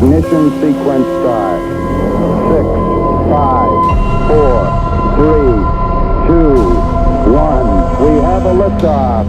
Ignition sequence start. 6, 5, 4, 3, 2, 1. We have a liftoff.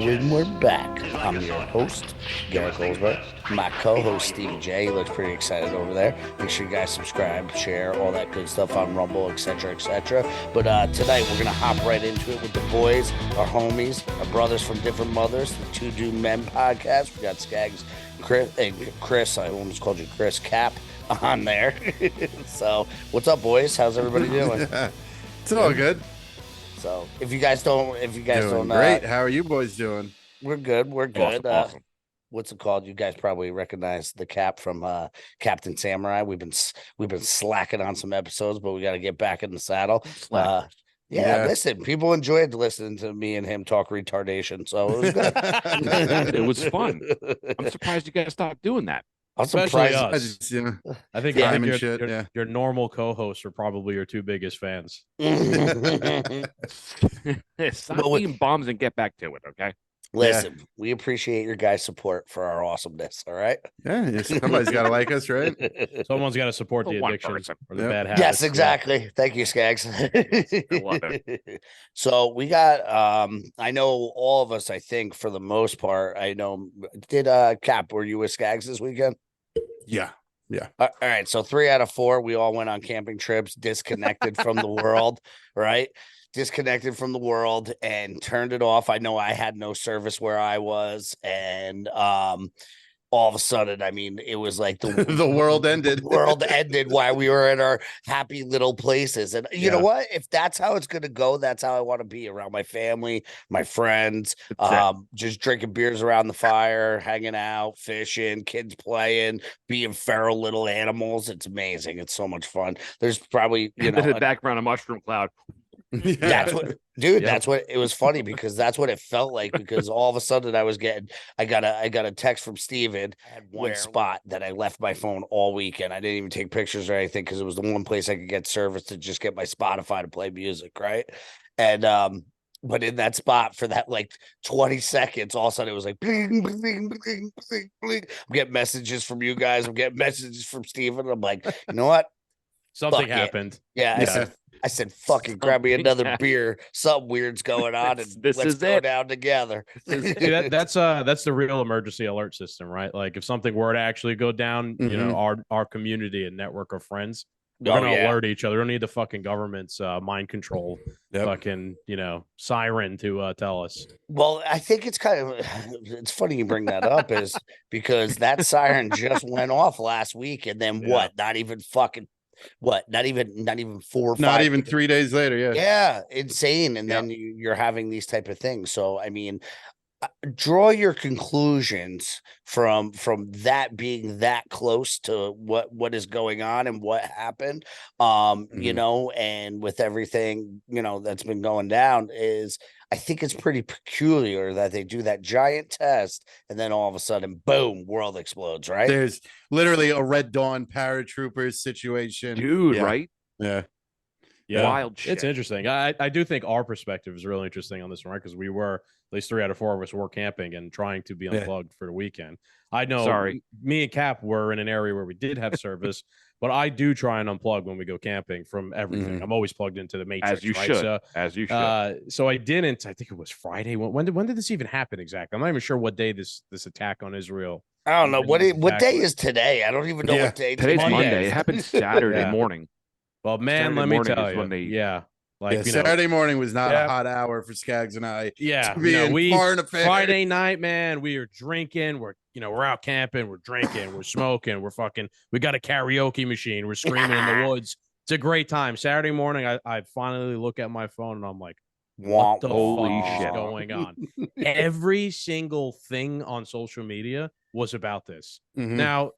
And we're back. I'm your host, Garrett Goldsberg. My co-host, Stevie J. He looks pretty excited over there. Make sure you guys subscribe, share, all that good stuff on Rumble, etc., etc. But tonight, we're going to hop right into it with the boys, our homies, our brothers from different mothers, the Two Do Men podcast. We got Skaggs, Chris, I almost called you Chris, Cap on there. So, what's up, boys? How's everybody doing? It's all good. So if you guys don't, Great. How are you boys doing? We're good. We're good. Awesome. What's it called? You guys probably recognize the Cap from Captain Samurai. We've been slacking on some episodes, but we got to get back in the saddle. Yeah, listen, people enjoyed listening to me and him talk retardation, so it was good. It was fun. I'm surprised you guys stopped doing that. I'm Especially surprised. us. I think your normal co-hosts are probably your two biggest fans. Stop being bombs and get back to it, okay? Listen, we appreciate your guys' support for our awesomeness, all right? Yeah, somebody's got to like us, right? Someone's got to support the addiction or the bad habits. Yes, exactly. Yeah. Thank you, Skaggs. I love it. So we got, I know all of us, I think, for the most part, I know, did Cap, were you with Skaggs this weekend? Yeah. All right. So 3 out of 4, we all went on camping trips, disconnected from the world, right? Disconnected from the world and turned it off. I know I had no service where I was, and all of a sudden, I mean, it was like the world ended. The world ended while we were in our happy little places. And you know what? If that's how it's going to go, that's how I want to be, around my family, my friends, just drinking beers around the fire, hanging out, fishing, kids playing, being feral little animals. It's amazing. It's so much fun. There's probably, in the background, a mushroom cloud. That's what, dude. That's what it was funny, because that's what it felt like, because all of a sudden I got a text from Steven. I had one spot that I left my phone all weekend. I didn't even take pictures or anything, because it was the one place I could get service to just get my Spotify to play music, right? And but in that spot for that like 20 seconds, all of a sudden it was like bling, bling, bling, bling, bling. I'm getting messages from you guys. I'm getting messages from Steven. I'm like, you know what? Something happened. Yeah. I said, fucking grab me another beer. Something weird's going on, and let's go down together. See, that's the real emergency alert system, right? Like if something were to actually go down, you know, our community and network of friends, we're gonna alert each other. We don't need the fucking government's mind control fucking, you know, siren to tell us. Well, I think it's kind of it's funny you bring that up, is because that siren just went off last week, and then not even 4 or 5, not even 3 days later. Yeah, insane. And then you're having these type of things. So I mean, draw your conclusions from that being that close to what is going on and what happened. You know, and with everything, you know, that's been going down, is I think it's pretty peculiar that they do that giant test and then all of a sudden, boom, world explodes, right? There's literally a Red Dawn paratroopers situation. Dude, right? Yeah. Wild shit. It's interesting. I do think our perspective is really interesting on this one, right? Because we were, at least 3 out of 4 of us were camping and trying to be unplugged for the weekend. I know me and Cap were in an area where we did have service, but I do try and unplug when we go camping from everything. I'm always plugged into the matrix. As you should. As you should. So I didn't. I think it was Friday. When did this even happen exactly? I'm not even sure what day this attack on Israel. I don't know what day is today. I don't even know what day. Today's Monday. It happened Saturday morning. Well, man, let me tell you. Like Saturday morning was not a hot hour for Skaggs and I. Yeah, Friday night, man, we are drinking. We're out camping. We're drinking. We're smoking. We got a karaoke machine. We're screaming in the woods. It's a great time. Saturday morning, I finally look at my phone and I'm like, what the fuck is going on? Every single thing on social media was about this. Now,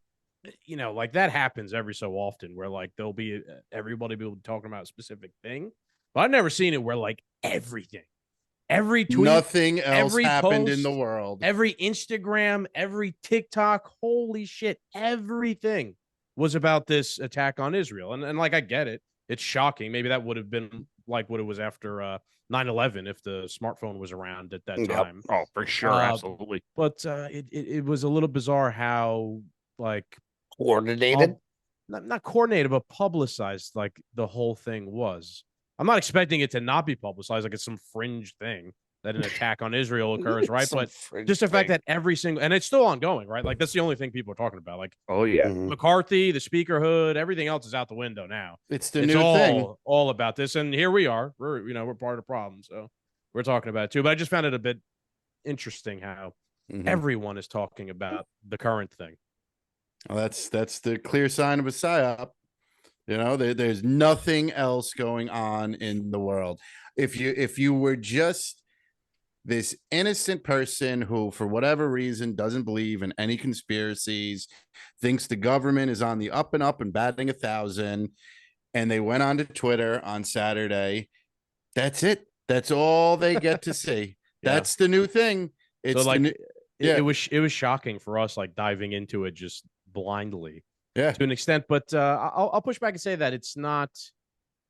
you know, like that happens every so often, where like everybody will be talking about a specific thing. But I've never seen it where like everything, every tweet, nothing else every happened post, in the world, every Instagram, every TikTok, holy shit, everything was about this attack on Israel. And like, I get it. It's shocking. Maybe that would have been like what it was after 9/11, if the smartphone was around at that Yep. time. Oh, for sure, absolutely. But it was a little bizarre how like Coordinated. not coordinated, but publicized like the whole thing was. I'm not expecting it to not be publicized, like it's some fringe thing that an attack on Israel occurs, right? Some But fringe just the fact thing. that every single, and it's still ongoing, right? Like that's the only thing people are talking about. Like Oh yeah. Mhm. McCarthy, the speakerhood, everything else is out the window now. It's the It's new thing. all about this, and here we are. We're part of the problem, so we're talking about it too. But I just found it a bit interesting how Mhm. everyone is talking about the current thing. Well, that's the clear sign of a psyop. You know, there's nothing else going on in the world. If you were just this innocent person who, for whatever reason, doesn't believe in any conspiracies, thinks the government is on the up and up and batting 1,000, and they went onto Twitter on Saturday, that's it. That's all they get to see. Yeah. That's the new thing. It's So like the new, it was shocking for us, like diving into it just blindly yeah. to an extent. But I'll push back and say that it's not,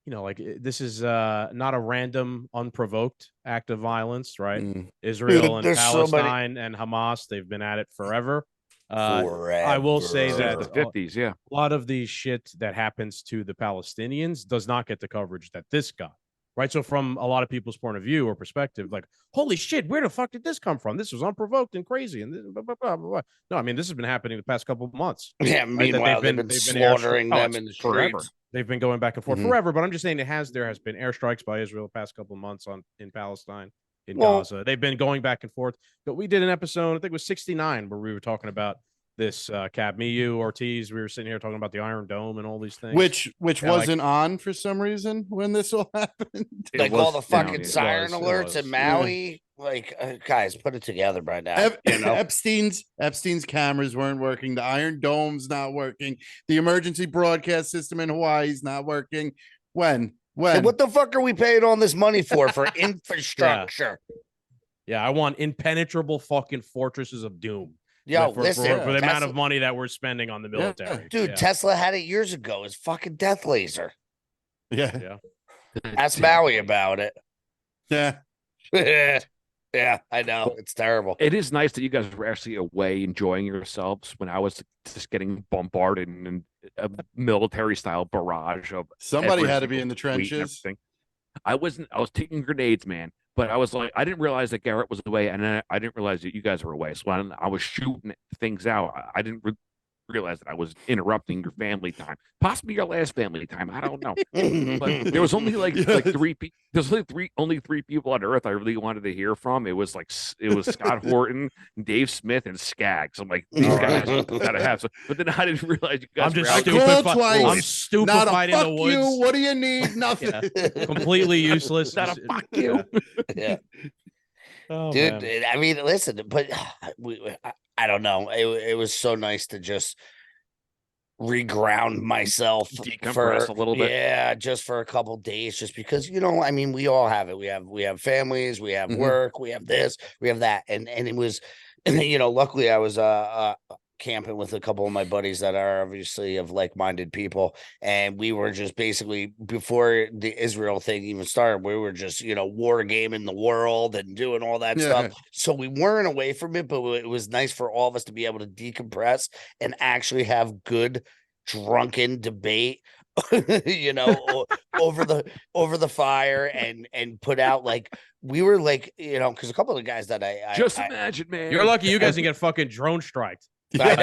like this is not a random, unprovoked act of violence, right? Mm. Israel and There's so many- Palestine and Hamas, they've been at it forever. Forever. I will say that The 50s, yeah. a lot of the shit that happens to the Palestinians does not get the coverage that this got. Right. So from a lot of people's point of view or perspective, like, holy shit, where the fuck did this come from? This was unprovoked and crazy. And this, blah, blah, blah, blah, blah. No, I mean, this has been happening the past couple of months. Yeah. Right? Meanwhile, they've been slaughtering them in the forever. streets. They've been going back and forth Mhm. forever. But I'm just saying there has been airstrikes by Israel the past couple of months in Palestine, in Well- Gaza. They've been going back and forth. But we did an episode, I think it was 69, where we were talking about this Cab, me, you, Ortiz. We were sitting here talking about the Iron Dome and all these things. Which Yeah, wasn't on for some reason when this all happened. It Like was all the fucking down, siren it alerts was. in Maui. Like, guys, put it together by now. You know? Epstein's cameras weren't working. The Iron Dome's not working. The emergency broadcast system in Hawaii's not working. When? And what the fuck are we paying all this money for infrastructure? Yeah, I want impenetrable fucking fortresses of doom. Yo, for listen, the amount Tesla- of money that we're spending on the military. dude, Yeah. Tesla had it years ago. It's fucking death laser. Yeah. Ask Maui about it. Yeah. Yeah, I know. It's terrible. It is nice that you guys were actually away enjoying yourselves when I was just getting bombarded in a military style barrage of Somebody every had to be single in the tweet and trenches. everything. I was taking grenades, man. But I was like, I didn't realize that Garrett was away, and then I didn't realize that you guys were away. So when I was shooting things out, I didn't realize that I was interrupting your family time, possibly your last family time. I don't know. But there was only like three people. There's only three people on Earth I really wanted to hear from. It was Scott Horton, Dave Smith, and Skaggs. I'm like, these guys gotta have some. But then I didn't realize you guys. I'm just I stupefied. called twice. I'm Not a stupefied in fuck the woods. you. What do you need? Nothing. Yeah. Completely useless. Not a fuck you. Yeah. Oh, Dude, man. I mean, listen, but I don't know. It was so nice to just reground myself Decompress a little bit. Yeah, just for a couple days, just because I mean, we all have it. We have families, we have Mhm. work, we have this, we have that, and it was, luckily I was camping with a couple of my buddies that are obviously of like-minded people, and we were just basically, before the Israel thing even started, we were just war gaming the world and doing all that stuff. So we weren't away from it, but it was nice for all of us to be able to decompress and actually have good drunken debate over the fire and put out, like, we were like, because a couple of the guys that I Imagine, man. You're lucky you guys didn't get fucking drone striked by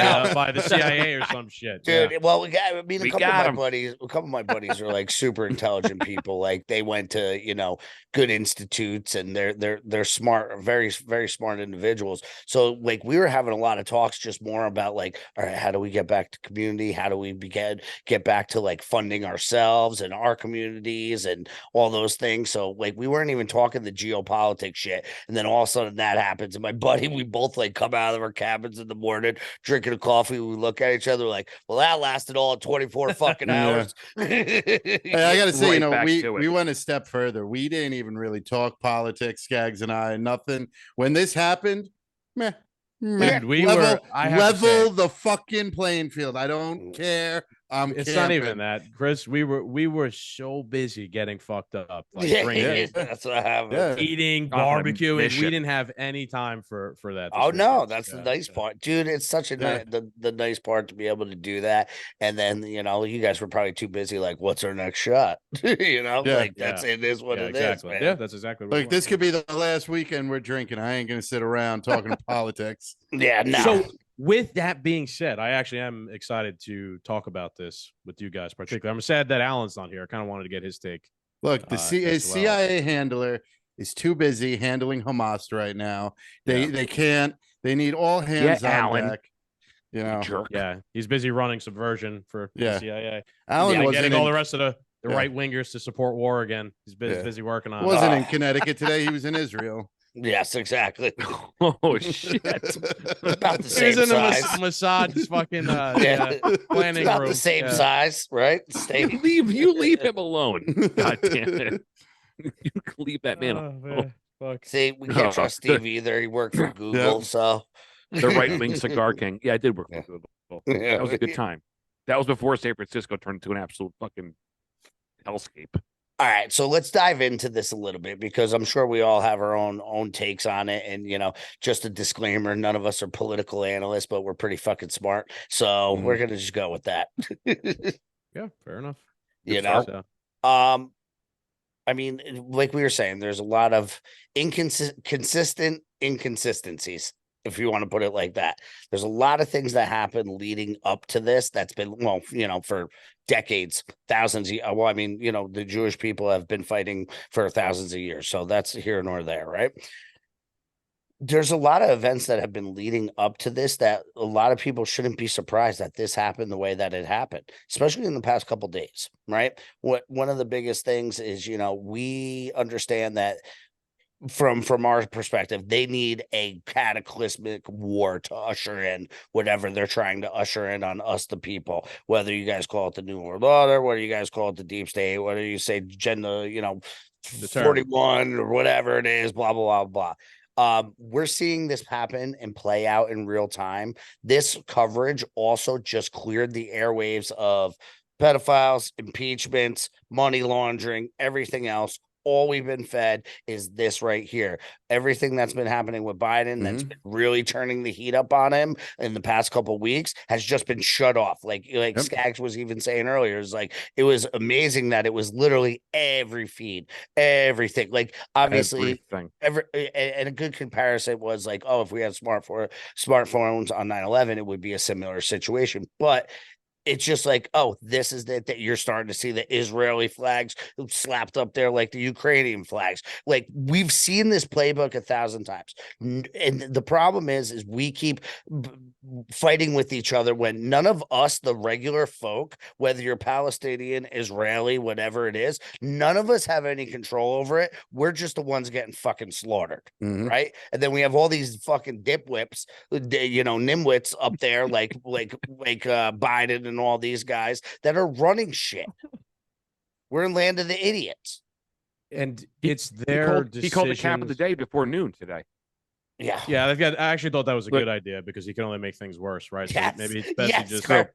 the CIA or some shit. Dude, Yeah. well, a couple of my buddies are like super intelligent people. Like, they went to, good institutes, and they're smart, very, very smart individuals. So, like, we were having a lot of talks just more about, like, all right, how do we get back to community? How do we get back to, like, funding ourselves and our communities and all those things? So, like, we weren't even talking the geopolitics shit. And then all of a sudden that happens. And my buddy, we both, like, come out of our cabins in the morning, drinking a coffee. We look at each other like, well, that lasted all 24 fucking hours. Hey, I gotta say, Right back to it. we went a step further. We didn't even really talk politics, Skaggs and I, nothing. When this happened, Dude, I have to say, level the fucking playing field. I don't care It's not even that, Chris. We were so busy getting fucked up, like drinking, that's what happened. eating, barbecuing. We didn't have any time for that. Oh no, that's the nice part, dude. It's such a nice the nice part to be able to do that. And then you guys were probably too busy. Like, what's our next shot? Like that's it is what it is, man. Yeah, that's exactly what like this could be the last weekend we're drinking. I ain't gonna sit around talking politics. Yeah, no. So with that being said, I actually am excited to talk about this with you guys, particularly. I'm sad that Alan's not here. I kind of wanted to get his take. Look, the CIA handler is too busy handling Hamas right now. They can't. They need all hands on deck. Jerk. Yeah, he's busy running subversion for the CIA. Alan was getting all the rest of the right wingers to support war again. He's busy working on. Wasn't in Connecticut today. He was in Israel. Yes, exactly. Oh shit! About the same size. Mossad fucking planning about room. the same size, right? You leave him alone. God damn it! You can leave that man alone. Fuck. See, we can't trust Steve either. He worked for Google, so the right wing cigar king. Yeah, I did work for Google. That was a good time. That was before San Francisco turned into an absolute fucking hellscape. All right, so let's dive into this a little bit because I'm sure we all have our own takes on it. And just a disclaimer: none of us are political analysts, but we're pretty fucking smart. So we're gonna just go with that. Yeah, fair enough. I mean, like we were saying, there's a lot of consistent inconsistencies, if you want to put it like that. There's a lot of things that happen leading up to this that's been, for decades, thousands. Well, I mean, the Jewish people have been fighting for thousands of years. So that's here nor there, right? There's a lot of events that have been leading up to this that a lot of people shouldn't be surprised that this happened the way that it happened, especially in the past couple of days, right? One of the biggest things is, we understand that from our perspective, they need a cataclysmic war to usher in whatever they're trying to usher in on us, the people, whether you guys call it the New World Order, whether you guys call it the deep state, whether you say agenda, 41 or whatever it is, blah, blah, blah, blah. We're seeing this happen and play out in real time. This coverage also just cleared the airwaves of pedophiles, impeachments, money laundering, everything else. All we've been fed is this right here. Everything that's been happening with Biden that's been really turning the heat up on him in the past couple of weeks has just been shut off. Like Skaggs was even saying earlier, it's like it was amazing that it was literally every feed, everything. Like obviously, and a good comparison was like, oh, if we had smartphones on 9/11, it would be a similar situation, but it's just like, oh, this is that you're starting to see the Israeli flags slapped up there like the Ukrainian flags. Like we've seen this playbook 1,000 times. And the problem is we keep fighting with each other when none of us, the regular folk, whether you're Palestinian, Israeli, whatever it is, none of us have any control over it. We're just the ones getting fucking slaughtered. Right. And then we have all these fucking dipwhips, nimwits up there, like Biden and all these guys that are running shit. We're in land of the idiots. And it's their decisions. He called the cap of the day before noon today. Yeah. I actually thought that was a good idea because he can only make things worse, right? Yes. So maybe it's best to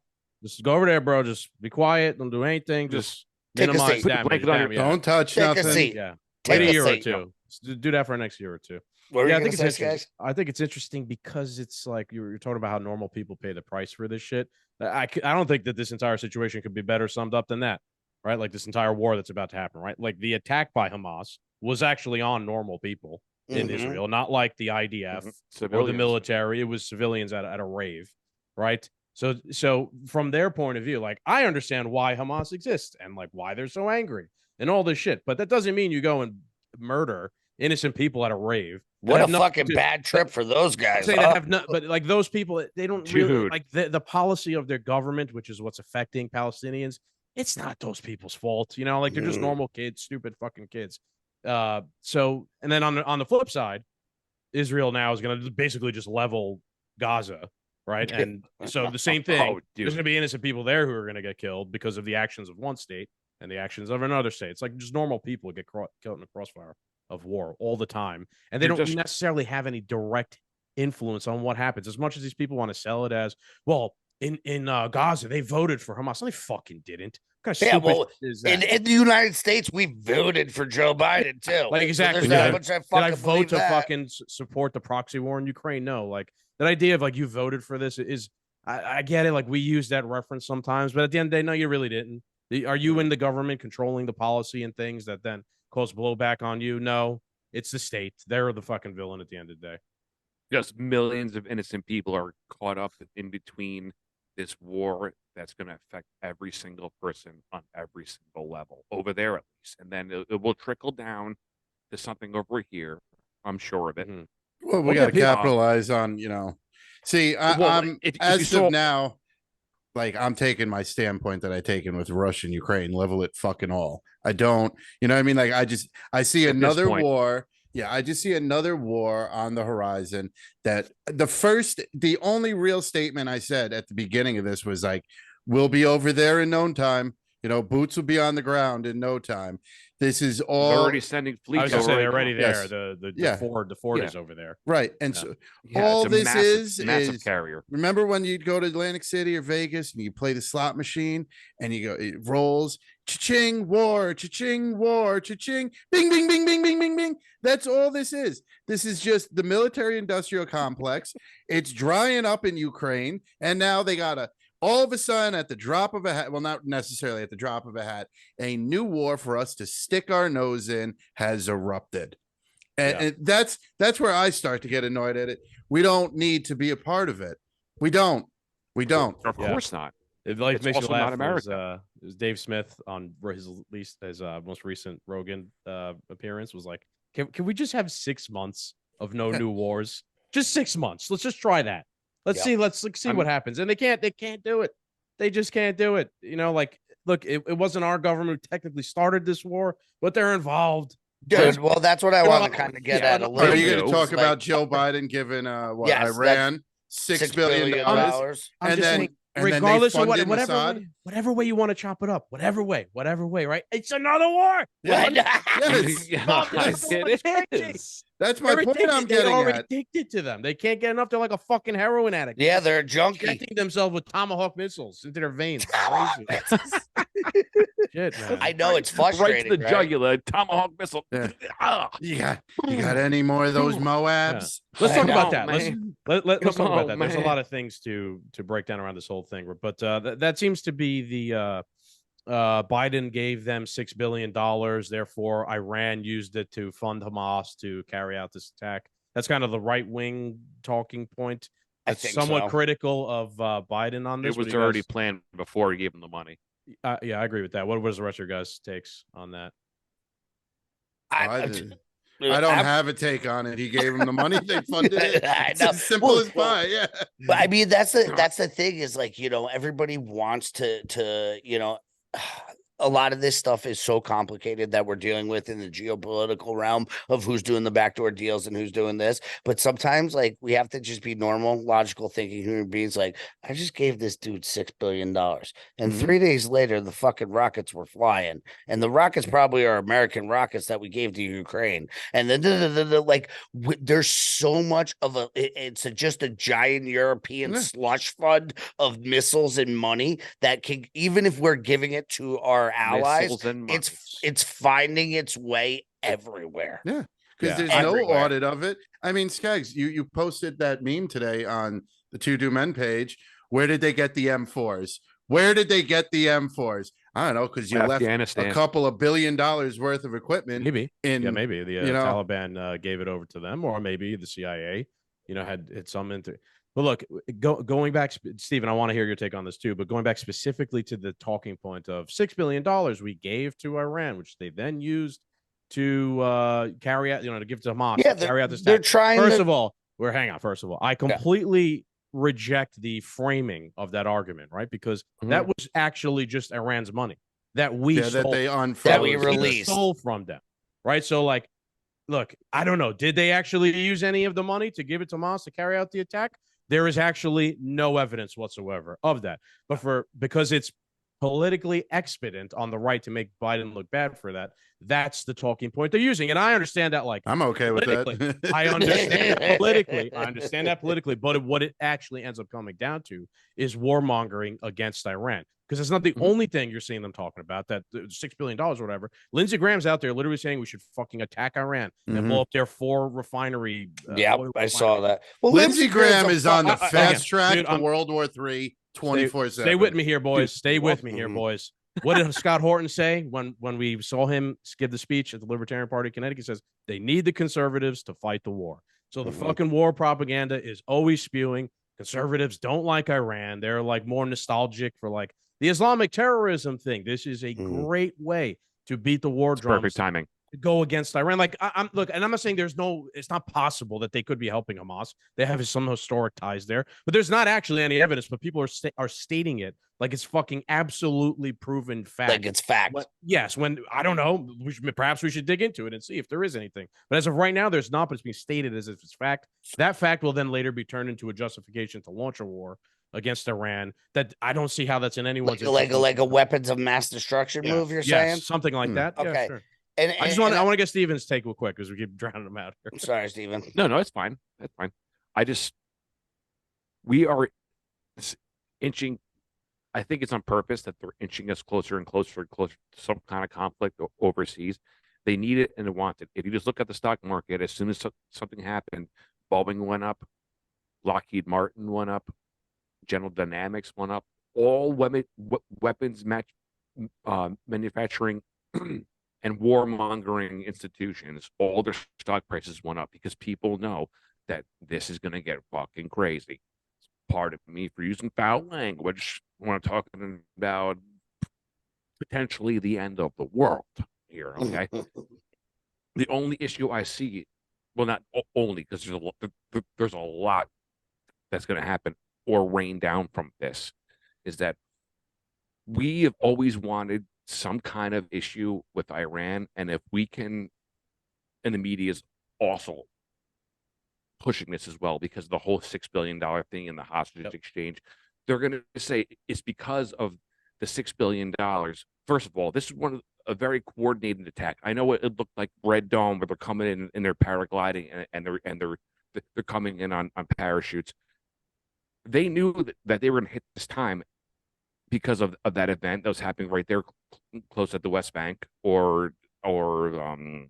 just go over there, bro. Just be quiet. Don't do anything. Just minimize damage. Don't touch nothing. A seat. Yeah. Wait a year or two. Do that for the next year or two. I think it's interesting. I think it's interesting because it's like you're talking about how normal people pay the price for this shit. I don't think that this entire situation could be better summed up than that, right? Like this entire war that's about to happen, right? Like the attack by Hamas was actually on normal people in Israel, not like the IDF or the military. It was civilians at a rave, right? So from their point of view, like I understand why Hamas exists and like why they're so angry and all this shit, but that doesn't mean you go and murder innocent people at a rave. What a fucking bad trip for those guys. But like those people, they don't really like the policy of their government, which is what's affecting Palestinians. It's not those people's fault, like they're just normal kids, stupid fucking kids. So and then on the flip side, Israel now is going to basically just level Gaza, right? And so the same thing. There's going to be innocent people there who are going to get killed because of the actions of one state and the actions of another state. It's like just normal people get killed in the crossfire of war all the time, and they don't necessarily have any direct influence on what happens. As much as these people want to sell it as, well, in Gaza, they voted for Hamas. No, they fucking didn't. What kind of Yeah, stupid well, shit is that? in the United States, we voted for Joe Biden too. Like, exactly. So Did there's I- that much I Did I fucking vote believe to that. fucking support the proxy war in Ukraine? No. Like, that idea of like you voted for this is, I get it. Like, we use that reference sometimes, but at the end of the day, no, you really didn't. Are you in the government controlling the policy and things that then cause blowback on you? No, it's the state. They're the fucking villain at the end of the day. Just millions of innocent people are caught up in between this war that's going to affect every single person on every single level over there, at least, and then it will trickle down to something over here. I'm sure of it. Mhm. Well, we Well, got to yeah, capitalize on, you know. See, I'm if you as saw- of now, like I'm taking my standpoint that I taken with Russia and Ukraine, level it fucking all. I don't, you know what I mean? Like I see At this another point. war. Yeah, I just see another war on the horizon. That the only real statement I said at the beginning of this was like, we'll be over there in no time. You know, boots will be on the ground in no time. This is They're all already sending I fleets was gonna over say right they're already now. there. Yes. The Yeah. Ford Yeah. is over there. right. And Yeah. so Yeah, all it's a this massive is carrier. remember when you'd go to Atlantic City or Vegas and you play the slot machine and you go, it rolls, cha-ching, war, cha-ching, war, cha-ching, bing, bing, bing, bing, bing, bing, bing. That's all this is. This is just the military industrial complex. It's drying up in Ukraine. And now they got all of a sudden at the drop of a hat, well, not necessarily at the drop of a hat, a new war for us to stick our nose in has erupted. And that's where I start to get annoyed at it. We don't need to be a part of it. We don't. Of course not. It like It's makes me also not laugh. America. Was Dave Smith on his most recent Rogan appearance was like, can we just have 6 months of no new wars? Just 6 months. Let's just try that. Let's see. Let's see what happens. And they can't do it. They just can't do it. You know, like, look, it wasn't our government who technically started this war, but they're involved. Dude, well, that's what I You know, want to kind of get yeah, at a Are little you bit. going to talk Like, about Joe Biden giving Yes, Iran $6 billion dollars. I'm and just then saying, and then they regardless of funded whatever Assad? whatever way you want to chop it up, whatever way, right? It's another war. Yeah. Yes. Yes. It is. That's my point I'm They getting already at. addicted to them. They can't get enough. They're like a fucking heroin addict. Yeah, they're a junkie. Injecting themselves with tomahawk missiles into their veins. It's crazy. Shit, man. I know it's Right frustrating. to the jugular, tomahawk missile. Yeah. Ah. You got any more of those Moabs? Let's I talk know, about that. man. Let's talk Come about on, that. There's a man. lot of things to break down around this whole thing, but that seems to be the Biden gave them $6 billion. Therefore, Iran used it to fund Hamas to carry out this attack. That's kind of the right wing talking point. I That's think somewhat so. critical of Biden on this. It What was do you already guys- planned before he gave him the money. yeah, I agree with that. What was the rest of your guys' takes on that? I don't have a take on it. He gave him the money. They funded it. I It's know. as simple Well, as pie. Yeah. But I mean, that's the thing is, like, you know, everybody wants to you know, a lot of this stuff is so complicated that we're dealing with in the geopolitical realm of who's doing the backdoor deals and who's doing this. But sometimes, like, we have to just be normal, logical thinking human beings. Like, I just gave this dude $6 billion. And 3 days later, the fucking rockets were flying. And the rockets probably are American rockets that we gave to Ukraine. And then, like, there's so much of it's just a giant European slush fund of missiles and money that can, even if we're giving it to our allies, Missiles and it's finding its way everywhere. Yeah. Because there's Everywhere. no audit of it. I mean, Skaggs, you posted that meme today on the Two Do Men page. Where did they get the M4s? Where did they get the M4s? I don't know, because you left Afghanistan. a couple of $1 billion worth of equipment. Maybe. In Maybe the Taliban gave it over to them, or maybe the CIA, had some into. But look, going back, Stephen, I want to hear your take on this too. But going back specifically to the talking point of $6 billion we gave to Iran, which they then used to carry out, to give to Hamas. Yeah, to carry out this. they're trying. First of all, First of all, I completely reject the framing of that argument, right? Because that was actually just Iran's money that we stole, that they that we unfroze. released. stole from them, right? So, like, look, I don't know. Did they actually use any of the money to give it to Hamas to carry out the attack? There is actually no evidence whatsoever of that. But because it's politically expedient on the right to make Biden look bad for that. That's the talking point they're using. And I understand that, like, I'm okay with that. I understand politically. I understand that politically. But what it actually ends up coming down to is warmongering against Iran. Because it's not the only thing you're seeing them talking about, that $6 billion or whatever. Lindsey Graham's out there literally saying we should fucking attack Iran and blow up their 4 refinery. I saw that. Well, Lindsey Graham is on the fast track dude, to World War III 24/7. Stay with me here, boys. Stay with me here, boys. What did Scott Horton say when we saw him give the speech at the Libertarian Party of Connecticut? He says they need the conservatives to fight the war. So the fucking war propaganda is always spewing. Conservatives don't like Iran. They're like more nostalgic for like the Islamic terrorism thing. This is a great way to beat the war drums. Perfect timing. To go against Iran. Like I'm look, and I'm not saying it's not possible that they could be helping Hamas. They have some historic ties there, but there's not actually any evidence. But people are stating it like it's fucking absolutely proven fact. Like it's fact. Yes. When I don't know, perhaps we should dig into it and see if there is anything. But as of right now, there's not. But it's being stated as if it's fact. That fact will then later be turned into a justification to launch a war against Iran. That I don't see how that's in anyone's like a weapons of mass destruction move. You're saying something like that. Okay. Yeah, sure. And I want to get Steven's take real quick because we keep drowning him out here. I'm sorry, Steven. No, it's fine. That's fine. We are inching. I think it's on purpose that they're inching us closer and closer and closer to some kind of conflict overseas. They need it and they want it. If you just look at the stock market, as soon as something happened, Boeing went up, Lockheed Martin went up, General Dynamics went up, all weapons manufacturing and warmongering institutions, all their stock prices went up because people know that this is going to get fucking crazy. It's part of me for using foul language when I'm talking about potentially the end of the world here, okay? The only issue I see, well, not only because there's a lot that's going to happen or rain down from this, is that we have always wanted some kind of issue with Iran, and if we can, and the media is also pushing this as well because the whole $6 billion thing in the hostage exchange, they're going to say it's because of the $6 billion. First of all, this is a very coordinated attack. I know it looked like Red Dome, where they're coming in and they're paragliding and they're coming in on parachutes. They knew that they were going to hit this time because of that event that was happening right there close at the West Bank or the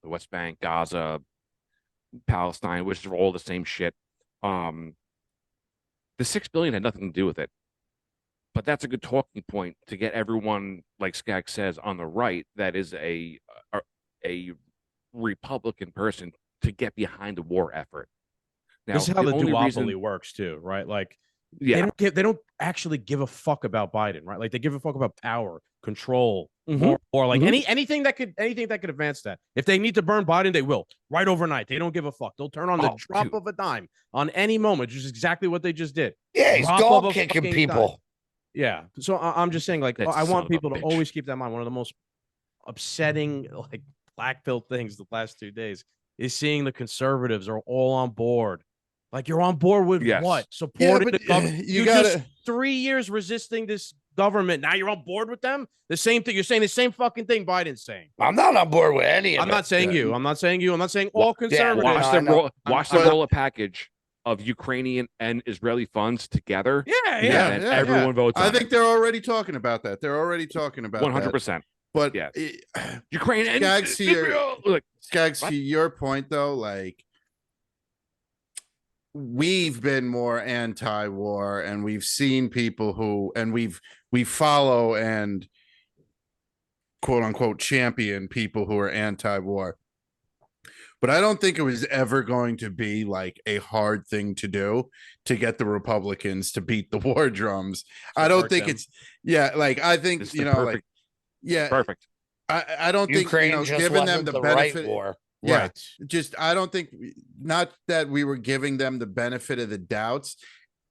West Bank, Gaza, Palestine, which are all the same shit. The $6 billion had nothing to do with it, but that's a good talking point to get everyone, like Skag says, on the right that is a Republican person to get behind the war effort. Now, this is how the duopoly works too, right? Like, they don't actually give a fuck about Biden, right? Like, they give a fuck about power, control, or like anything that could advance that. If they need to burn Biden, they will right overnight. They don't give a fuck. They'll turn on the drop of a dime on any moment, which is exactly what they just did. Yeah, he's dog kicking people. Dime. Yeah, so I'm just saying, like, I want people to always keep that in mind. One of the most upsetting, like, black pill things the last 2 days is seeing the conservatives are all on board. Like, you're on board with what? Supporting the government. You just 3 years resisting this government. Now you're on board with them? The same thing. You're saying the same fucking thing Biden's saying. I'm not on board with any of it. I'm not saying you. I'm not saying you. I'm not saying all conservatives. Watch them roll a package of Ukrainian and Israeli funds together. Yeah. Everyone votes on I think they're already talking about that. They're already talking about 100%. But Ukraine and Skaggs, to your point, though, like, we've been more anti-war, and we've seen people who, and we follow and quote unquote champion people who are anti-war. But I don't think it was ever going to be like a hard thing to do to get the Republicans to beat the war drums. I don't think it's I think it's perfect. Perfect. I don't Ukraine think giving them the benefit right war. Yeah, Right. Just I don't think, not that we were giving them the benefit of the doubts,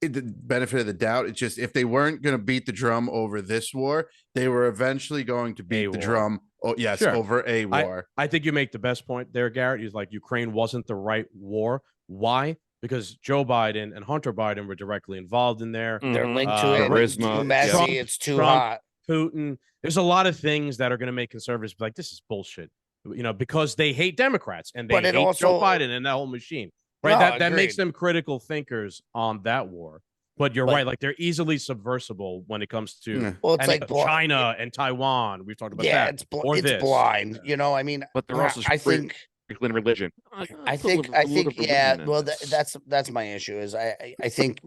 the benefit of the doubt. It's just if they weren't going to beat the drum over this war, they were eventually going to beat the drum. Oh yes, over a war. I think you make the best point there, Garrett. He's like, Ukraine wasn't the right war. Why? because Joe Biden and Hunter Biden were directly involved in there. They're linked to it. It's too messy. Trump, it's too hot. Putin. There's a lot of things that are going to make conservatives be like, this is bullshit, because they hate Democrats and they hate Joe Biden and that whole machine. Right. No, that makes them critical thinkers on that war. But you're right. Like, they're easily subversible when it comes to it's like China and Taiwan. We've talked about that. Yeah, it's blind. I mean, but they're also I think religion. I think yeah. Well, that's my issue. Is I think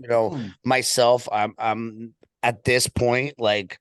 myself. I'm at this point, like,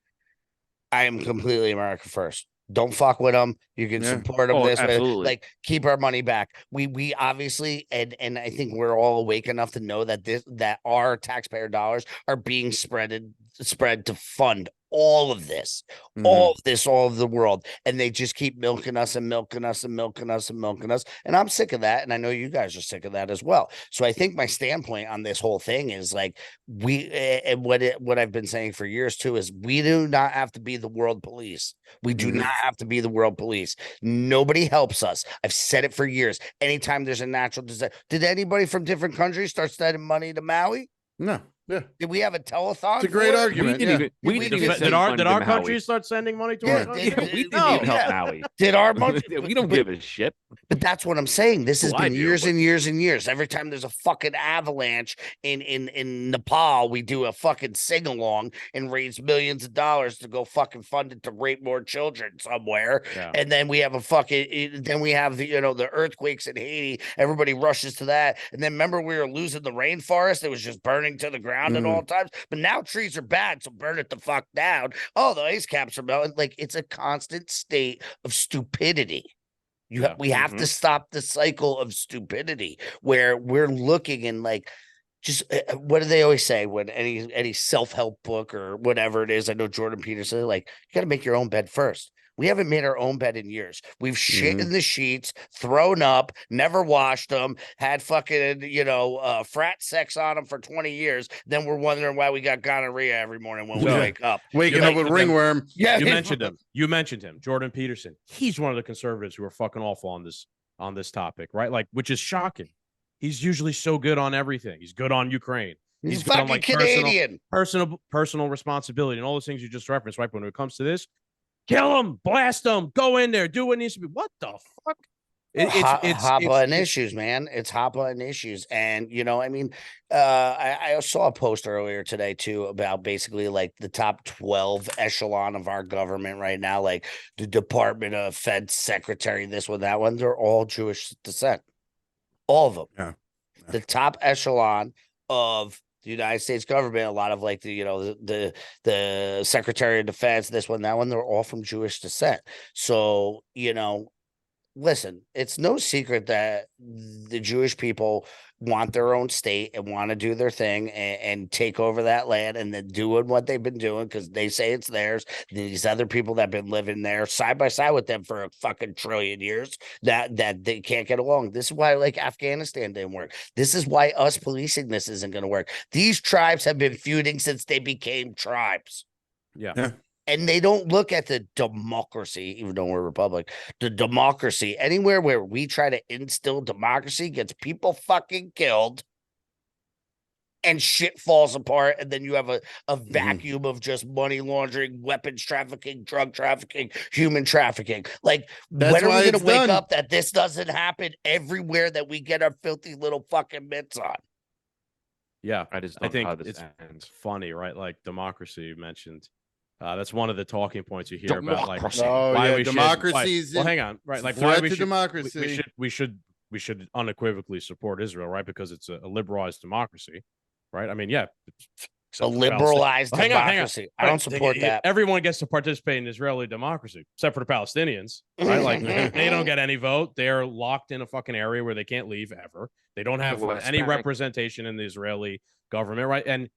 I am completely America first. Don't fuck with them. You can support them this way. Like, keep our money back. We obviously, and I think we're all awake enough to know that our taxpayer dollars are being spread to fund all of this, all of the world, and they just keep milking us and milking us and milking us and milking us. And I'm sick of that, and I know you guys are sick of that as well. So I think my standpoint on this whole thing is like, and what I've been saying for years too is, we do not have to be the world police. We do not have to be the world police. Nobody helps us. I've said it for years. Anytime there's a natural disaster, did anybody from different countries start sending money to Maui? No. Yeah. Did we have a telethon? It's a great argument. Did our country start sending money to our country? We didn't even help Maui. Did our money? We don't give a shit. But that's what I'm saying. This has been years and years and years. Every time there's a fucking avalanche in Nepal, we do a fucking sing along and raise millions of dollars to go fucking fund it to rape more children somewhere. Yeah. And then we have the earthquakes in Haiti. Everybody rushes to that. And then remember, we were losing the rainforest. It was just burning to the ground at all times. But now trees are bad, so burn it the fuck down. Oh, the ice caps are melting. Like, it's a constant state of stupidity. We have to stop the cycle of stupidity where we're looking and like, just what do they always say when any self-help book or whatever it is? I know Jordan Peterson, like, you got to make your own bed first. We haven't made our own bed in years. We've shit in the sheets, thrown up, never washed them, had fucking, frat sex on them for 20 years. Then we're wondering why we got gonorrhea every morning when we wake up. Waking up with ringworm. Yeah, you mentioned him. Jordan Peterson. He's one of the conservatives who are fucking awful on this topic, right? Like, which is shocking. He's usually so good on everything. He's good on Ukraine. He's fucking on, like, Canadian. Personal responsibility and all those things you just referenced, right? But when it comes to this, kill him, blast him, go in there, do what needs to be. What the fuck? It's hot button issues, man. It's hot button issues. And, I saw a post earlier today, too, about basically like the top 12 echelon of our government right now, like the Department of Fed Secretary, this one, that one. They're all Jewish descent. All of them. Yeah. The top echelon of the United States government, a lot of like the Secretary of Defense, this one, that one, they're all from Jewish descent. So, listen, it's no secret that the Jewish people want their own state and want to do their thing and take over that land and then doing what they've been doing because they say it's theirs. These other people that have been living there side by side with them for a fucking trillion years that they can't get along. This is why like Afghanistan didn't work. This is why us policing this isn't going to work. These tribes have been feuding since they became tribes. Yeah. And they don't look at the democracy, even though we're a republic, the democracy. Anywhere where we try to instill democracy gets people fucking killed and shit falls apart. And then you have a vacuum of just money laundering, weapons trafficking, drug trafficking, human trafficking. Like, when are we going to wake up that this doesn't happen everywhere that we get our filthy little fucking mitts on? Yeah, I think it's funny, right? Like democracy you mentioned. That's one of the talking points you hear about, like democracies. Well, hang on, right? Like why we should democracy. We should unequivocally support Israel, right? Because it's a liberalized democracy, right? I mean, yeah, a liberalized democracy. I don't support that. Everyone gets to participate in Israeli democracy, except for the Palestinians, right? Like they don't get any vote. They're locked in a fucking area where they can't leave ever. They don't have any representation in the Israeli government, right? And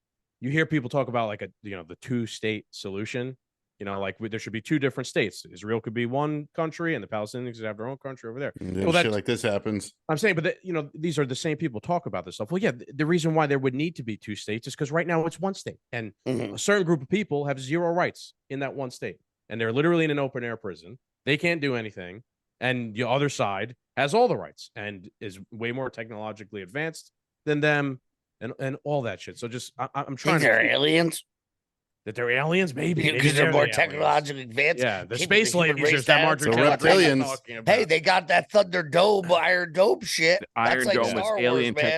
you hear people talk about like the two-state solution, like there should be two different states. Israel could be one country and the Palestinians could have their own country over there. Well, shit like this happens. I'm saying, but these are the same people talk about this stuff. Well, yeah, the reason why there would need to be two states is because right now it's one state and a certain group of people have zero rights in that one state. And they're literally in an open air prison. They can't do anything. And the other side has all the rights and is way more technologically advanced than them, and all that shit. So just I'm trying Think to they're keep- aliens that they're aliens, maybe because they're more the aliens. technologically advanced. Yeah, the keeping space human race lasers that down. Marjorie So Taylor Greene reptilians- was talking about. Hey, they got that Thunder Dome, Iron Dome shit. The That's Iron like Dome Star is alien Wars, man.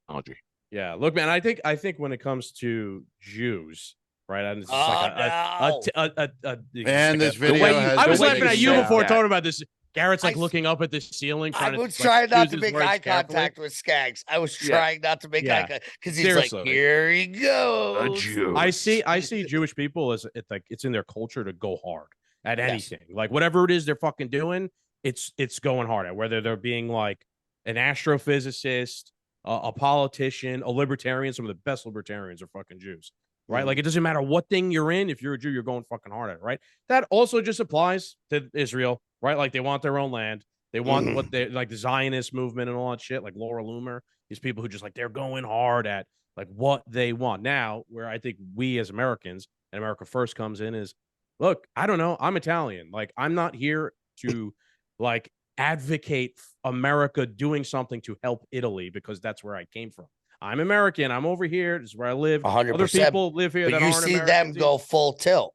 technology. Yeah, look, man. I think when it comes to Jews, right? And it's just And this the video way you, has I was the way laughing you at you said before that. talking about this. Garrett's like I- looking up at the ceiling. I Trying was to, trying not choose to his make words eye carefully. contact with Skaggs. I was Yeah. trying not to make eye contact because he's Seriously. like, here he A goes. Jew. I see Jewish people as it's like it's in their culture to go hard at anything. Like whatever it is they're fucking doing, it's going hard at. Whether they're being like an astrophysicist, a politician, a libertarian. Some of the best libertarians are fucking Jews, right? Like it doesn't matter what thing you're in. If you're a Jew, you're going fucking hard at it, right? That also just applies to Israel, right? Like they want their own land. They want what they like the Zionist movement and all that shit. Like Laura Loomer, these people who just like they're going hard at like what they want. Now, where I think we as Americans and America First comes in is, look, I don't know. I'm Italian. Like I'm not here to like advocate America doing something to help Italy because that's where I came from. I'm American. I'm over here. This is where I live. 100%. Other people live here But that you aren't see Americans. them go full tilt.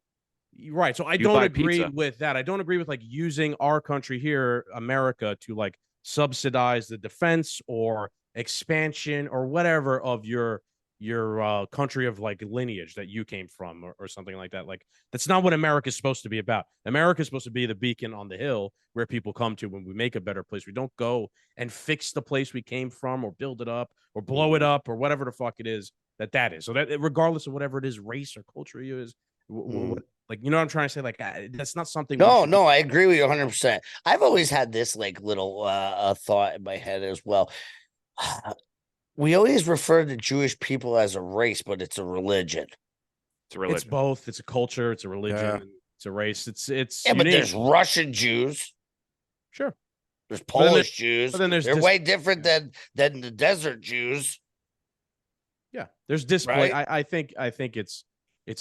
Right. So I You don't buy agree pizza. with that. I don't agree with like using our country here, America, to like subsidize the defense or expansion or whatever of your country of like lineage that you came from or something like that. Like that's not what America's supposed to be about. America's supposed to be the beacon on the hill where people come to when we make a better place. We don't go and fix the place we came from or build it up or blow it up or whatever the fuck it is that is. So that regardless of whatever it is, race or culture you is, like, you know what I'm trying to say? Like, that's not something. No, I agree with you 100%. I've always had this like little thought in my head as well. We always refer to Jewish people as a race, but it's a religion. It's a religion. It's both. It's a culture. It's a religion. Yeah. It's a race. It's Yeah, but unique. there's Russian Jews. Sure. There's But then Polish Jews. but then there's They're way different than the desert Jews. Yeah, there's display. Right? I think it's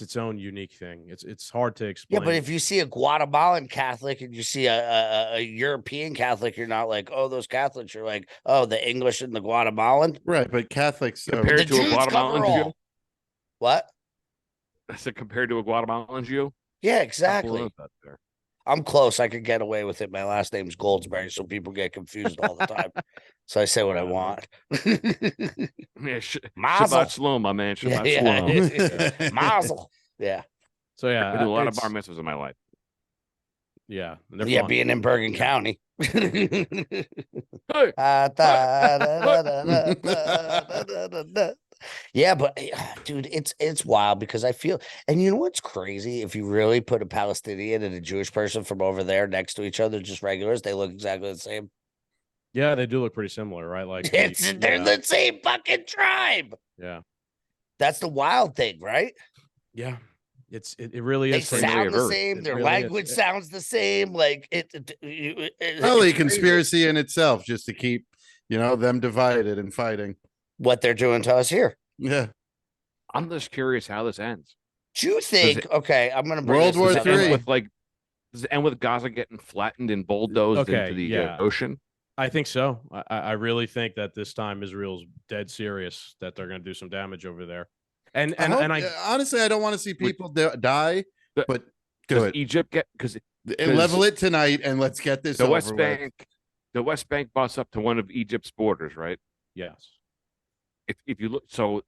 its own unique thing. It's hard to Yeah, explain. but if you see a Guatemalan Catholic and you see a European Catholic, you're not like, oh, those Catholics. You're like, oh, the English and the Guatemalan. Right, but Catholics Compared The to a Jews Guatemalan cover Jew? all. What? I said compared to a Guatemalan Jew? Yeah, exactly. Couple of that there. I'm close. I could get away with it. My last name's Goldsberry, so people get confused all the time. So I say what I want. Yeah, Mazel. Shabbat Shalom, my man. Shabbat Shalom. Mazel. Yeah. So yeah, I do a lot of it's- bar mitzvahs in my life. Yeah, and they're Yeah, fun. being in Bergen County. Hey, Yeah, but dude, it's wild because I feel, and you know what's crazy? If you really put a Palestinian and a Jewish person from over there next to each other, just regulars, they look exactly the same. Yeah, they do look pretty similar, right? Like They're the same fucking tribe. yeah, That's the wild thing, right? yeah. It really They is. pretty sound the Earth. same. It Their really language is. sounds the same. Like Probably a it's crazy conspiracy in itself, just to keep them divided and fighting. what they're doing to us here. Yeah, I'm just curious how this ends. Do you think? Okay, I'm gonna bring World this War up. Does it end III. with like does it end with Gaza getting flattened and bulldozed Okay, into the yeah. ocean? I think so. I really think that this time Israel's dead serious that they're going to do some damage over there. And I honestly, I don't want to see people die, The- but do Does it. Egypt get because And level it tonight, and let's get this the over West with. Bank butts up to one of Egypt's borders, right? yes. If you look, so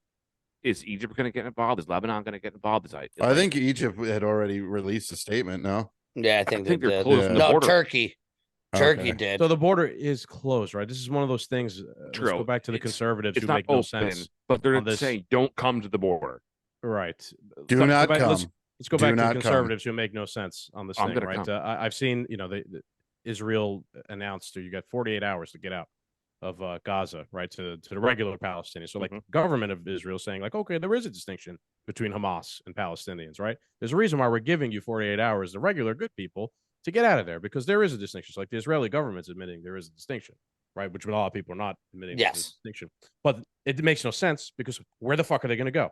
is Egypt going to get involved? Is Lebanon going to get involved? I think Egypt had already released a statement. No, Yeah, I think they're did. closing the No, border. Turkey. Turkey Okay. did. So the border is closed, right? This is one of those things. Let's True. go back to the It's- conservatives It's who not make no open, sense. but they're on this. saying don't come to the border. Right. Do Let's not go back, come. Let's go Do back to not the come. conservatives who make no sense on this I'm thing, gonna right? come. I've seen, Israel announced you got 48 hours to get out of Gaza, right, to the regular Palestinians. So, like, government of Israel saying, like, okay, there is a distinction between Hamas and Palestinians, right? There's a reason why we're giving you 48 hours, the regular good people, to get out of there because there is a distinction. So, like, the Israeli government's admitting there is a distinction, right? Which a lot of people are not admitting there's a Yes. distinction. But it makes no sense because where the fuck are they going to go?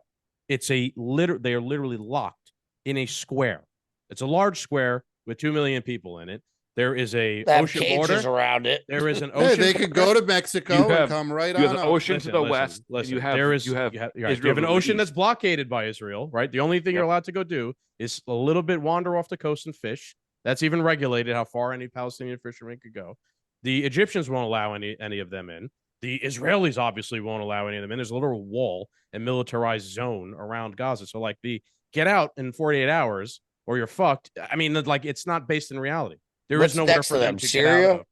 It's they are literally locked in a square. It's a large square with 2 million people in it. There is a They have ocean cages border. around it. There is an Hey, ocean. they could go to Mexico and come right You have on the up. ocean to the west. And you have there is you have you have Israel an to the ocean that's east. blockaded by Israel, right? The only thing you're allowed to go do is a little bit wander off the coast and fish. That's even regulated how far any Palestinian fisherman could go. The Egyptians won't allow any of them in. The Israelis obviously won't allow any of them in. There's a literal wall and militarized zone around Gaza. So like the get out in 48 hours or you're fucked. I mean, like it's not based in reality. There What's is nowhere next for to them them? to Syria? get out of.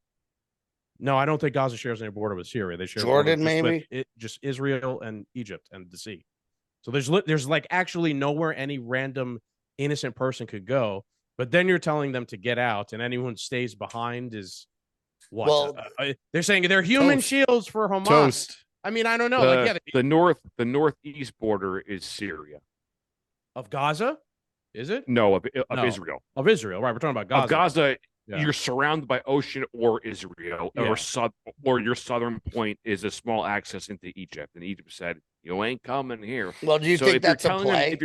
No, I don't think Gaza shares any border with Syria. They share Jordan, maybe maybe? just Israel and Egypt and the sea. So there's like actually nowhere any random innocent person could go. But then you're telling them to get out, and anyone stays behind is what? Well, they're saying they're human Toast. shields for Hamas. Toast. I mean, I don't know. The northeast border is Syria. Of Gaza, is it? No, of No. Israel. Of Israel, right? We're talking about Gaza. Of Gaza, Yeah. you're surrounded by ocean or Israel, or your southern point is a small access into Egypt. And Egypt said, "You ain't coming here." Well, do you think that's a play?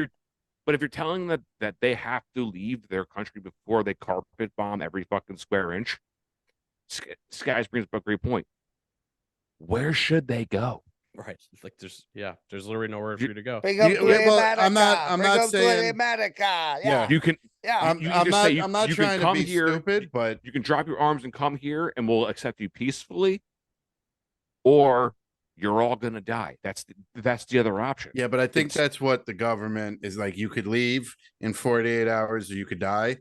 But if you're telling them that they have to leave their country before they carpet bomb every fucking square inch, Skies brings up a great point. Where should they go? Right. Like there's literally nowhere for you to go. Bring up to I'm America. not Bring up saying to America. Yeah. You can. Yeah. I'm not trying to be stupid, but you can drop your arms and come here, and we'll accept you peacefully, or you're all gonna die. That's the other option. yeah, but I think that's what the government is like. You could leave in 48 hours, or you could die.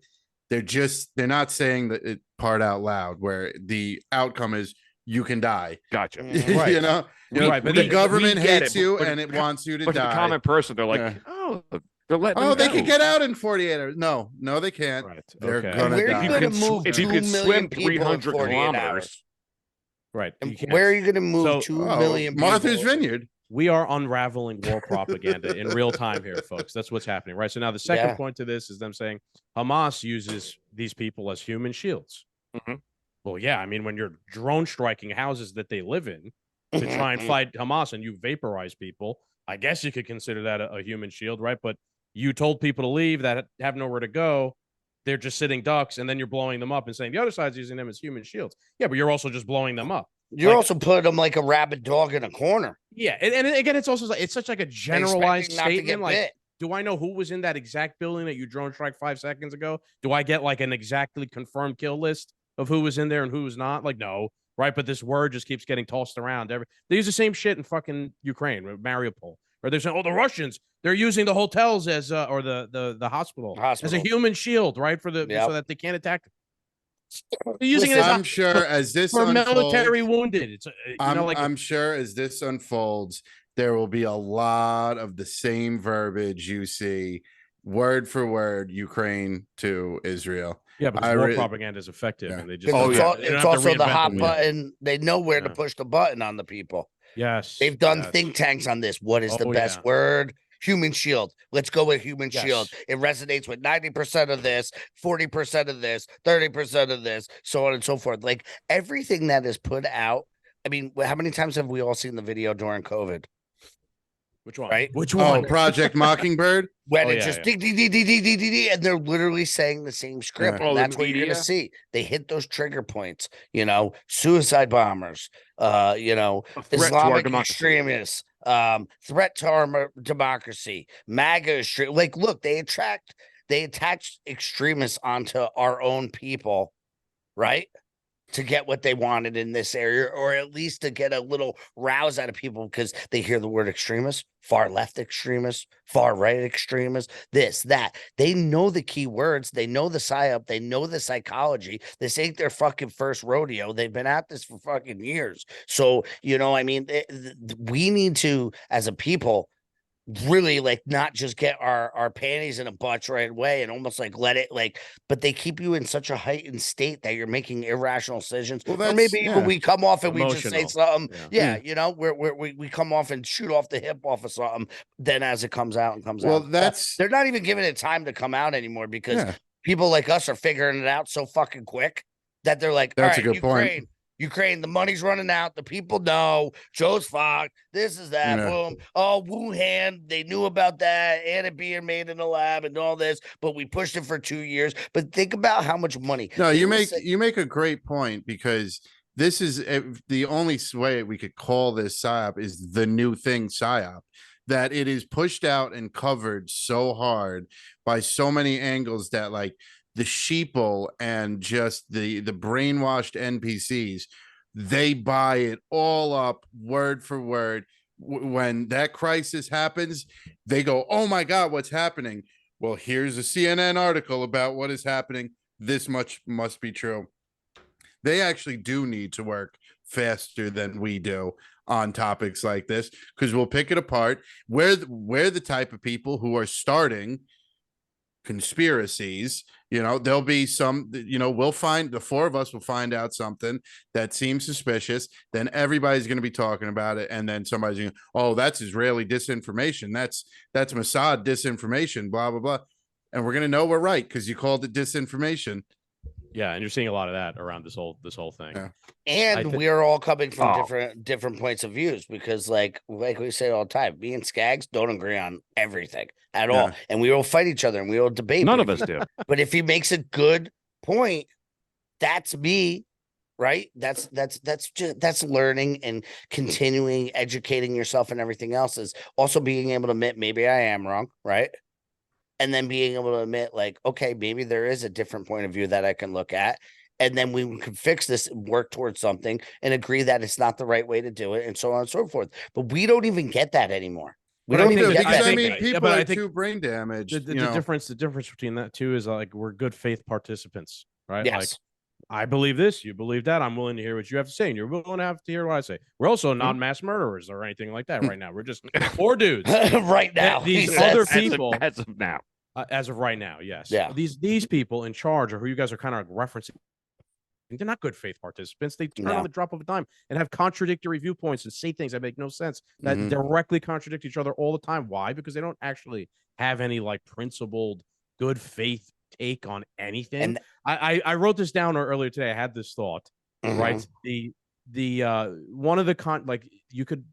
They're not saying that part out loud, where the outcome is you can die. Gotcha. Right. you know, Right, but the government we get hates it, you but- and it wants you to But to die. the common person, they're like, Yeah. oh, they're letting. Oh, them they go. could get out in 48 hours. No, they can't. Right. They're Okay. gonna Where are die. you going to can move if 2 you could million swim people in 300 48 kilometers. hours? Right. And You can't. where are you going to move So- 2 million people? Martha's Vineyard. We are unraveling war propaganda in real time here, folks. That's what's happening, right? So now the second Yeah. point to this is them saying Hamas uses these people as human shields. Mhm. Well, yeah, I mean, when you're drone striking houses that they live in to try and fight Hamas and you vaporize people, I guess you could consider that a human shield, right? But you told people to leave that have nowhere to go. They're just sitting ducks, and then you're blowing them up and saying the other side's using them as human shields. Yeah, but you're also just blowing them up. You're Like- also putting them like a rabid dog in a corner. Yeah, and again, it's also it's such like a generalized Expecting not to get statement. Like, bit. do I know who was in that exact building that you drone strike 5 seconds ago? Do I get like an exactly confirmed kill list of who was in there and who was not? Like, no, right? But this word just keeps getting tossed around. They use the same shit in fucking Ukraine, Mariupol, or they're saying, oh, the Russians, they're using the hotels as or the hospital as a human shield, right? For the so that they can't attack. They're using it as I'm sure as this for unfolds, military wounded. It's I'm sure as this unfolds, there will be a lot of the same verbiage you see, word for word, Ukraine to Israel. Yeah, but war propaganda is effective, and they just it's also the hot wheel. button. They know where to Yeah. push the button on the people. Yes, They've done yes. think tanks on this. What is the Oh, best yeah. word? Human shield. Let's go with human Yes. shield. It resonates with 90% of this, 40% of this, 30% of this, so on and so forth. Like everything that is put out. I mean, how many times have we all seen the video during COVID? Which one? Right? Which Oh, one? Project Mockingbird. When Oh, it yeah, just yeah. ding, ding, ding, ding, ding, ding, ding, ding, and they're literally saying the same script. Yeah. And Oh, the that's what you're media? gonna see. They hit those trigger points, suicide bombers, A threat to our Islamic democracy. extremists, threat to our democracy, MAGA like look, they attach extremists onto our own people, right? To get what they wanted in this area, or at least to get a little rouse out of people because they hear the word extremist, far left extremist, far right extremist, this, that. They know the key words, they know the psyop, they know the psychology. This ain't their fucking first rodeo. They've been at this for fucking years. So, I mean, we need to, as a people, really like not just get our panties in a bunch right away and almost like let it but they keep you in such a heightened state that you're making irrational decisions. Well, or that's- maybe yeah. even we come off and we just say Emotional. something. Yeah. We come off and shoot off the hip off of something. Then as it comes out and comes Well, out, that's they're not even giving it time to come out anymore because yeah. people like us are figuring it out so fucking quick that they're like, That's all a right, good point. Ukraine, Ukraine, the money's running out. The people know. Joe's fucked. This is that. Yeah. Boom. Oh, Wuhan, they knew about that and it being made in the lab and all this, but we pushed it for 2 years. But think about how much money. No, you make a great point, because this is the only way we could call this psyop is the new thing psyop, that it is pushed out and covered so hard by so many angles that, like, the sheeple and just the brainwashed NPCs, they buy it all up word for word. When that crisis happens, they go, oh my God, what's happening? Well, here's a CNN article about what is happening. This much must be true. They actually do need to work faster than we do on topics like this, because we'll pick it apart. We're the type of people who are starting conspiracies. There'll be some, we'll find, the four of us will find out something that seems suspicious, then everybody's going to be talking about it, and then somebody's going, oh, that's Israeli disinformation, that's Mossad disinformation, blah blah blah, and we're going to know we're right because you called it disinformation. Yeah, and you're seeing a lot of that around this whole thing. Yeah. And we are all coming from different points of views, because like we say all the time, me and Skaggs don't agree on everything at all, and we all fight each other and we all debate. None of us do. But if he makes a good point, that's me, right? That's learning and continuing educating yourself, and everything else is also being able to admit maybe I am wrong, right? And then being able to admit, like, okay, maybe there is a different point of view that I can look at. And then we can fix this and work towards something and agree that it's not the right way to do it, and so on and so forth. But we don't even get that anymore. We don't even get that. People are too brain damaged. The difference between that too is, like, we're good faith participants, right? Yes. Like, I believe this, you believe that. I'm willing to hear what you have to say, and you're willing to have to hear what I say. We're also not mass murderers or anything like that right now. We're just four dudes right now. These other people, as of now. As of right now, yes. Yeah. These people in charge, or who you guys are kind of referencing, they're not good faith participants. They turn on the drop of a dime and have contradictory viewpoints and say things that make no sense, that directly contradict each other all the time. Why? Because they don't actually have any, like, principled good faith take on anything. And I wrote this down earlier today. I had this thought, right? The one of the like, you could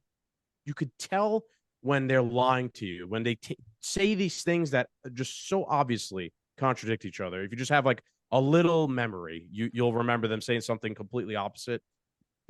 tell when they're lying to you, when they say these things that just so obviously contradict each other. If you just have, like, a little memory, you'll remember them saying something completely opposite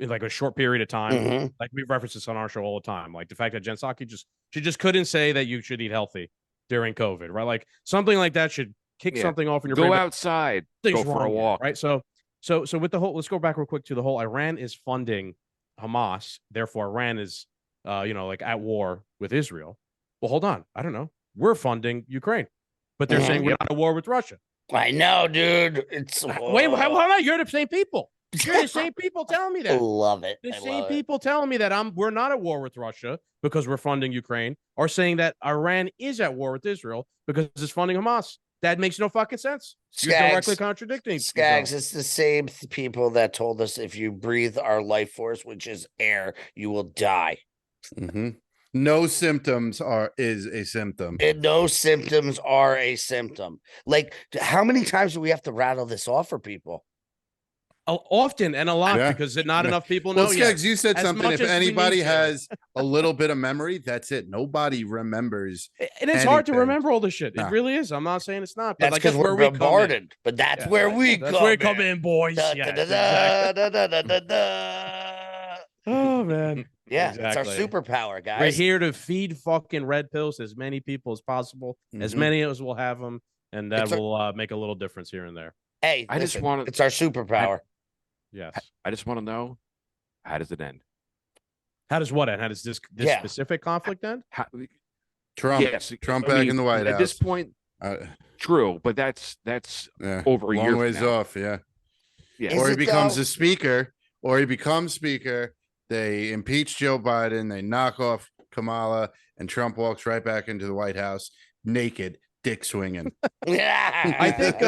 in, like, a short period of time. Like, we reference this on our show all the time, like the fact that Jen Psaki she just couldn't say that you should eat healthy during COVID, right? Like, something like that should kick something off in your brain. Go outside, go for a walk, right? So with the whole, let's go back real quick to the whole Iran is funding Hamas, therefore Iran is like, at war with Israel. Well, hold on, I don't know, we're funding Ukraine, but they're saying we're not at war with Russia. I know, dude. It's wait, how not? You're the same people. You're the same people telling me that. I love it. The same people telling me that we're not at war with Russia because we're funding Ukraine, are saying that Iran is at war with Israel because it's funding Hamas. That makes no fucking sense. You're directly contradicting. Skaggs, it's the same people that told us if you breathe our life force, which is air, you will die. No symptoms is a symptom. And no symptoms are a symptom. Like, how many times do we have to rattle this off for people? Often and a lot, because not enough people know. Well, Skaggs, you said something. If anybody has a little bit of memory, that's it. Nobody remembers. And it's hard to remember all this shit. It really is. I'm not saying it's not. But that's because we're bombarded. But that's where we come in. That's where we come in, boys. Oh, man. Yeah, exactly. It's our superpower, guys. We're here to feed fucking red pills to as many people as possible, as many as will have them, and that will make a little difference here and there. Hey, it's our superpower. Yes. I just want to know, how does it end? How does what end? How does this specific conflict end? Trump back in the White House. At this point, true, but that's over a year. Long ways off, yeah. Or he becomes a speaker, or he becomes speaker. They impeach Joe Biden. They knock off Kamala, and Trump walks right back into the White House naked, dick swinging. I think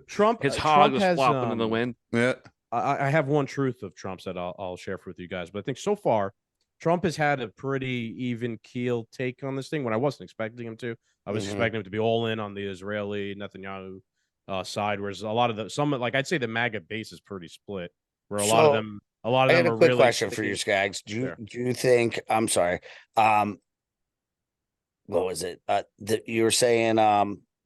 Trump. His hog was flopping in the wind. Yeah. I have one truth of Trump's that I'll share with you guys, but I think so far Trump has had a pretty even keel take on this thing when I wasn't expecting him to. I was expecting him to be all in on the Israeli Netanyahu side, whereas a lot of I'd say the MAGA base is pretty split. where a lot of them I got are a quick really question for you, Skags. Do you think? I'm sorry. What was it? You were saying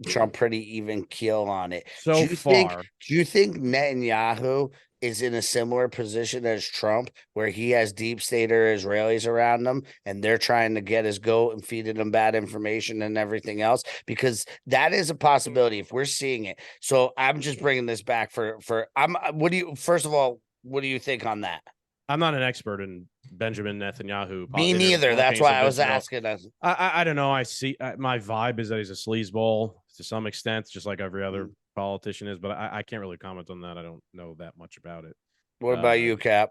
Trump pretty even keel on it. So far. Do you think Netanyahu is in a similar position as Trump, where he has deep state or Israelis around him, and they're trying to get his goat and feeding him bad information and everything else? Because that is a possibility if we're seeing it. So I'm just bringing this back for. First of all, what do you think on that? I'm not an expert in Benjamin Netanyahu. Me neither. That's why I was asking. I don't know. I see my vibe is that he's a sleazeball to some extent, just like every other politician is. But I can't really comment on that. I don't know that much about it. What about you, Cap?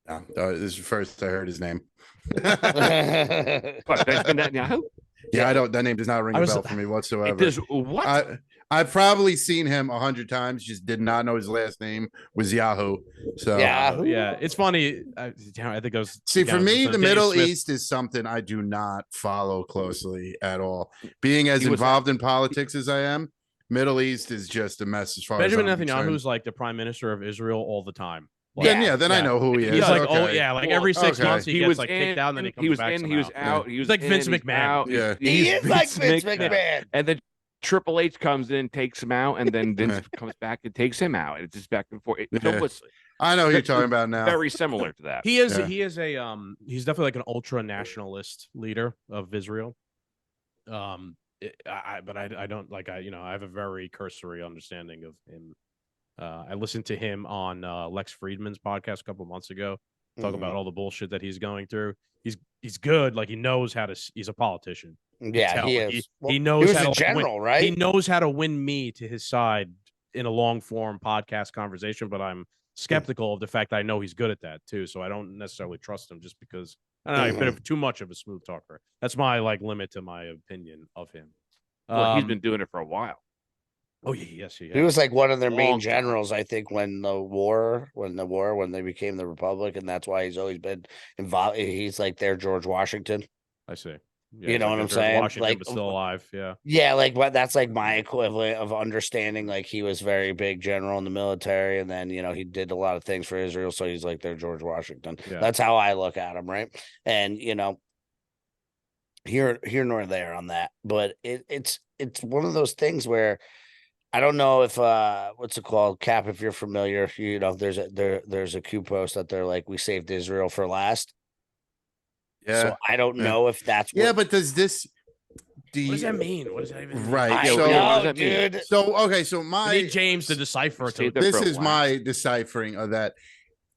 This is the first I heard his name. What, Benjamin Netanyahu? Yeah, I don't. That name does not ring a bell for me whatsoever. It does what? I've probably seen him 100 times. Just did not know his last name was Yahoo. So yeah, it's funny. I think I was. See, for me, the Middle East is something I do not follow closely at all. Being as involved in politics as I am, Middle East is just a mess as far Benjamin as Netanyahu is like the prime minister of Israel all the time. Then I know who he is. He's like, every 6 months he gets kicked out, and then he comes back. He was out. He was like Vince McMahon. Yeah, he is like Vince McMahon. And then Triple H comes in, takes him out, and then Vince comes back and takes him out. It's just back and forth. I know who you're talking about now. Very similar to that. He is he's definitely like an ultra nationalist leader of Israel. I don't I have a very cursory understanding of him. I listened to him on Lex Friedman's podcast a couple of months ago, talk about all the bullshit that he's going through. He's good. Like, he knows how to. He's a politician. Yeah, he is. He knows he was how a to general, win. right? He knows how to win me to his side in a long form podcast conversation. But I'm skeptical of the fact that I know he's good at that too. So I don't necessarily trust him just because I don't know. He's a bit of too much of a smooth talker. That's my limit to my opinion of him. Well, he's been doing it for a while. Oh yes, he was like one of their main generals, I think, when they became the Republic, and that's why he's always been involved. He's like their George Washington. I see. Yeah, you know what I'm saying? Washington, but still alive. Yeah. Yeah, like that's like my equivalent of understanding. Like, he was very big general in the military, and then he did a lot of things for Israel, so he's like their George Washington. Yeah. That's how I look at him, right? And here nor there on that, but it's one of those things where I don't know if what's it called, Cap, if you're familiar, there's a Q post that they're like, we saved Israel for last. Yeah. So I don't know if that's but does this what does that mean? What does that even mean? Right. I know, dude. So okay, so I need James to decipher it. This is my deciphering of that.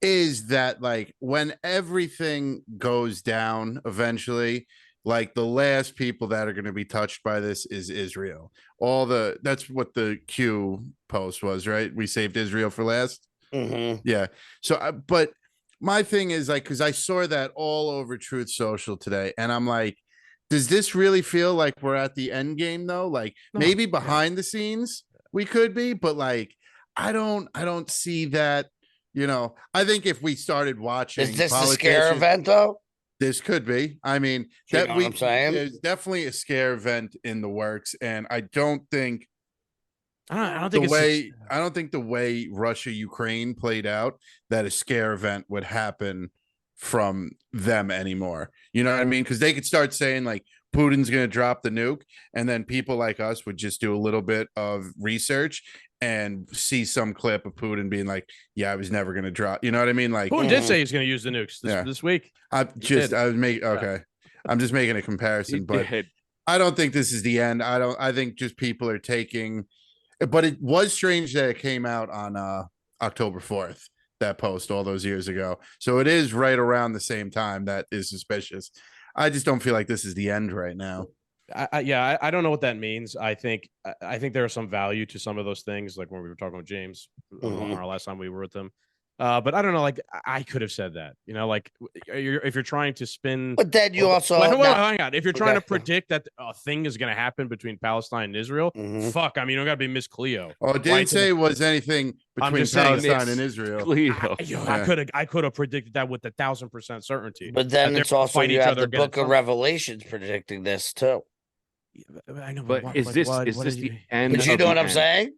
Is that, like, when everything goes down eventually, like, the last people that are going to be touched by this is Israel. That's what the Q post was, right? We saved Israel for last. Mm-hmm. Yeah. So, but my thing is, like, because I saw that all over Truth Social today, and I'm like, does this really feel like we're at the end game though? Like, maybe behind the scenes we could be, but like, I don't see that. I think if we started watching, is this a scare event though? This could be. I mean, what I'm saying? There's definitely a scare event in the works, and I don't think the way Russia-Ukraine played out, that a scare event would happen from them anymore. You know what I mean? Because they could start saying, like, Putin's going to drop the nuke, and then people like us would just do a little bit of research and see some clip of Putin being like, yeah, I was never going to drop. You know what I mean? Like, Putin did say he's going to use the nukes this week. I'm just making a comparison, but I don't think this is the end. I think just people are taking, but it was strange that it came out on October 4th, that post all those years ago. So it is right around the same time. That is suspicious. I just don't feel like this is the end right now. I don't know what that means. I think there is some value to some of those things, like when we were talking with James on our last time we were with him. But I don't know, like, I could have said that, like, if you're trying to spin. But then you also hang on. If you're trying to predict that a thing is going to happen between Palestine and Israel, fuck. I mean, you don't got to be Miss Cleo. Oh, it didn't say it was anything between Palestine and Israel. I could have predicted that with 1,000% certainty. But then it's also you have the Book of Revelations predicting this too. I know, but is this the end? But you know what I'm saying?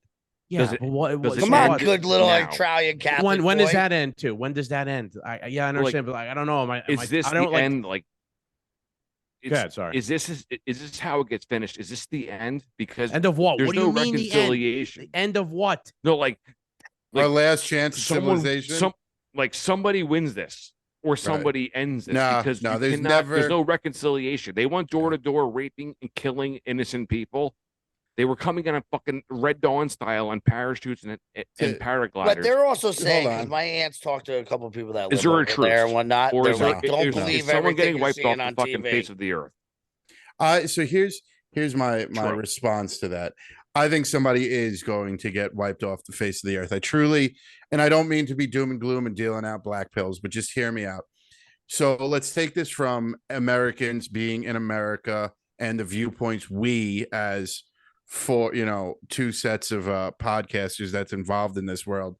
Yeah, it- but what? does it Come on, end good little now? Italian Catholic When does boy. that end too? When does that end? I understand, but like I don't know. Is this I don't the like. end? Like, Go ahead, sorry. is this how it gets finished? Is this the end? Because End of what? there's What do you no mean the end? reconciliation. The end of what? No, like Our last chance of civilization. Somebody wins this or somebody ends this because there's there's no reconciliation. They want door to door raping and killing innocent people. They were coming in a fucking Red Dawn style on parachutes and paragliders. But they're also saying, because my aunts talked to a couple of people that live is there a over truce? there and whatnot. Or They're is like, there, don't is believe someone everything getting you're wiped off seeing the on fucking TV. face of the earth? So here's my response to that. I think somebody is going to get wiped off the face of the earth. I truly, and I don't mean to be doom and gloom and dealing out black pills, but just hear me out. So let's take this from Americans being in America and the viewpoints we as two sets of podcasters that's involved in this world.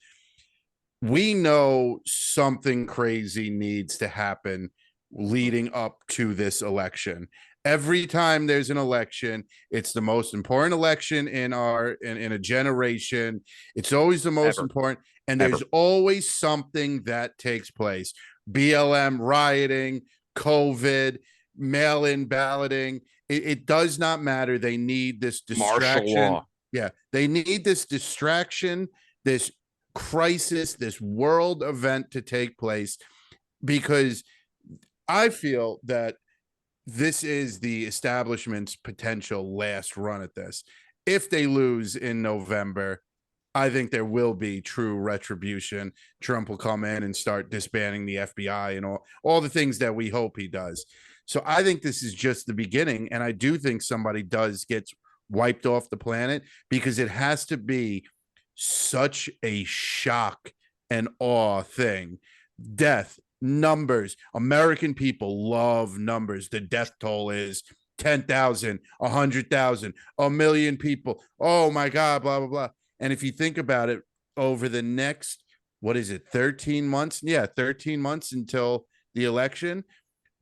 We know something crazy needs to happen leading up to this election. Every time there's an election, it's the most important election in a generation. It's always the most important, and there's always something that takes place. BLM rioting, COVID, mail-in balloting. It does not matter. They need this distraction. Martial law. Yeah, they need this distraction, this crisis, this world event to take place, because I feel that this is the establishment's potential last run at this. If they lose in November, I think there will be true retribution. Trump will come in and start disbanding the FBI and all the things that we hope he does. So I think this is just the beginning. And I do think somebody gets wiped off the planet, because it has to be such a shock and awe thing. Death, numbers. American people love numbers. The death toll is 10,000, 100,000, 1 million people. Oh my God, blah, blah, blah. And if you think about it, over the next, 13 months? Yeah, 13 months until the election.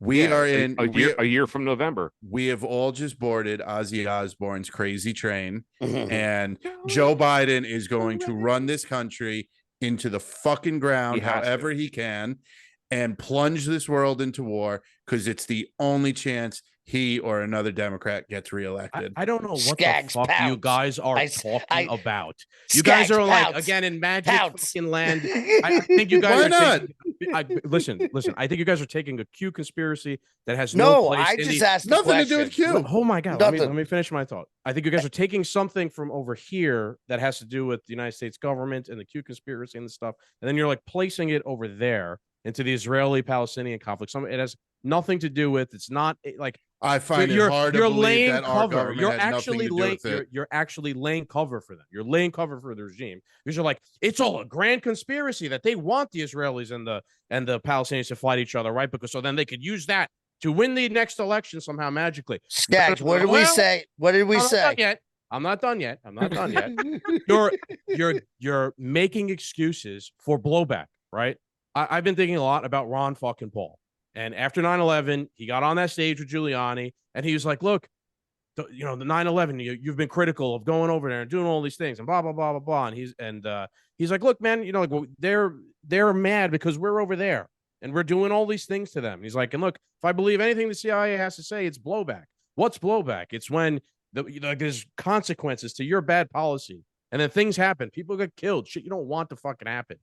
We are in a year from November. We have all just boarded Ozzy Osbourne's Crazy Train, and Joe Biden is going to run this country into the fucking ground however he can and plunge this world into war, because it's the only chance he or another Democrat gets reelected. I don't know what Skags, the fuck pounce. you guys are talking about. You Skags, guys are pounce. like, again, in magic Pounce. fucking land. I think you guys Why are not? listen. I think you guys are taking a Q conspiracy that has no place I in just the, asked nothing to do with Q. No, oh my God. Nothing. Let me finish my thought. I think you guys are taking something from over here that has to do with the United States government and the Q conspiracy and the stuff. And then you're like placing it over there into the Israeli-Palestinian conflict. It has nothing to do with, it's not like, I find it hard to believe that our government you're has actually nothing to do with it. You're actually laying cover for them. You're laying cover for the regime. Because you're like, it's all a grand conspiracy that they want the Israelis and the Palestinians to fight each other, right? Because so then they could use that to win the next election somehow magically. Skags, what did we say? What did we say? I'm not done yet. You're making excuses for blowback, right? I've been thinking a lot about Ron fucking Paul. And after 9/11, he got on that stage with Giuliani, and he was like, look, the 9/11, you've been critical of going over there and doing all these things and blah, blah, blah, blah, blah. And he's like, look, man, they're mad because we're over there and we're doing all these things to them. And he's like, and look, if I believe anything the CIA has to say, it's blowback. What's blowback? It's when there's consequences to your bad policy. And then things happen. People get killed. Shit you don't want to fucking happen.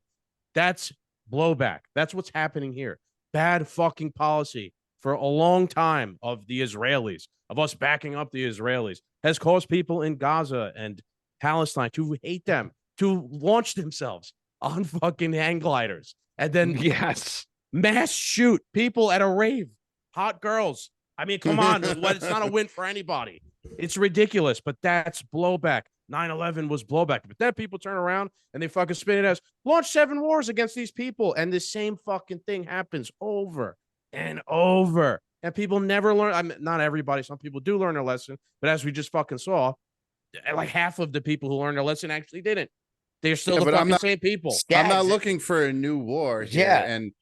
That's blowback. That's what's happening here. Bad fucking policy for a long time of the Israelis, of us backing up the Israelis, has caused people in Gaza and Palestine to hate them, to launch themselves on fucking hang gliders, and then mass shoot people at a rave, hot girls. I mean, come on, it's not a win for anybody. It's ridiculous, but that's blowback. 9/11 was blowback. But then people turn around and they fucking spin it as launch 7 wars against these people. And the same fucking thing happens over and over. And people never learn. I mean, not everybody. Some people do learn their lesson. But as we just fucking saw, like half of the people who learned their lesson actually didn't. They're still the fucking same people. I'm not looking for a new war here. Yeah. And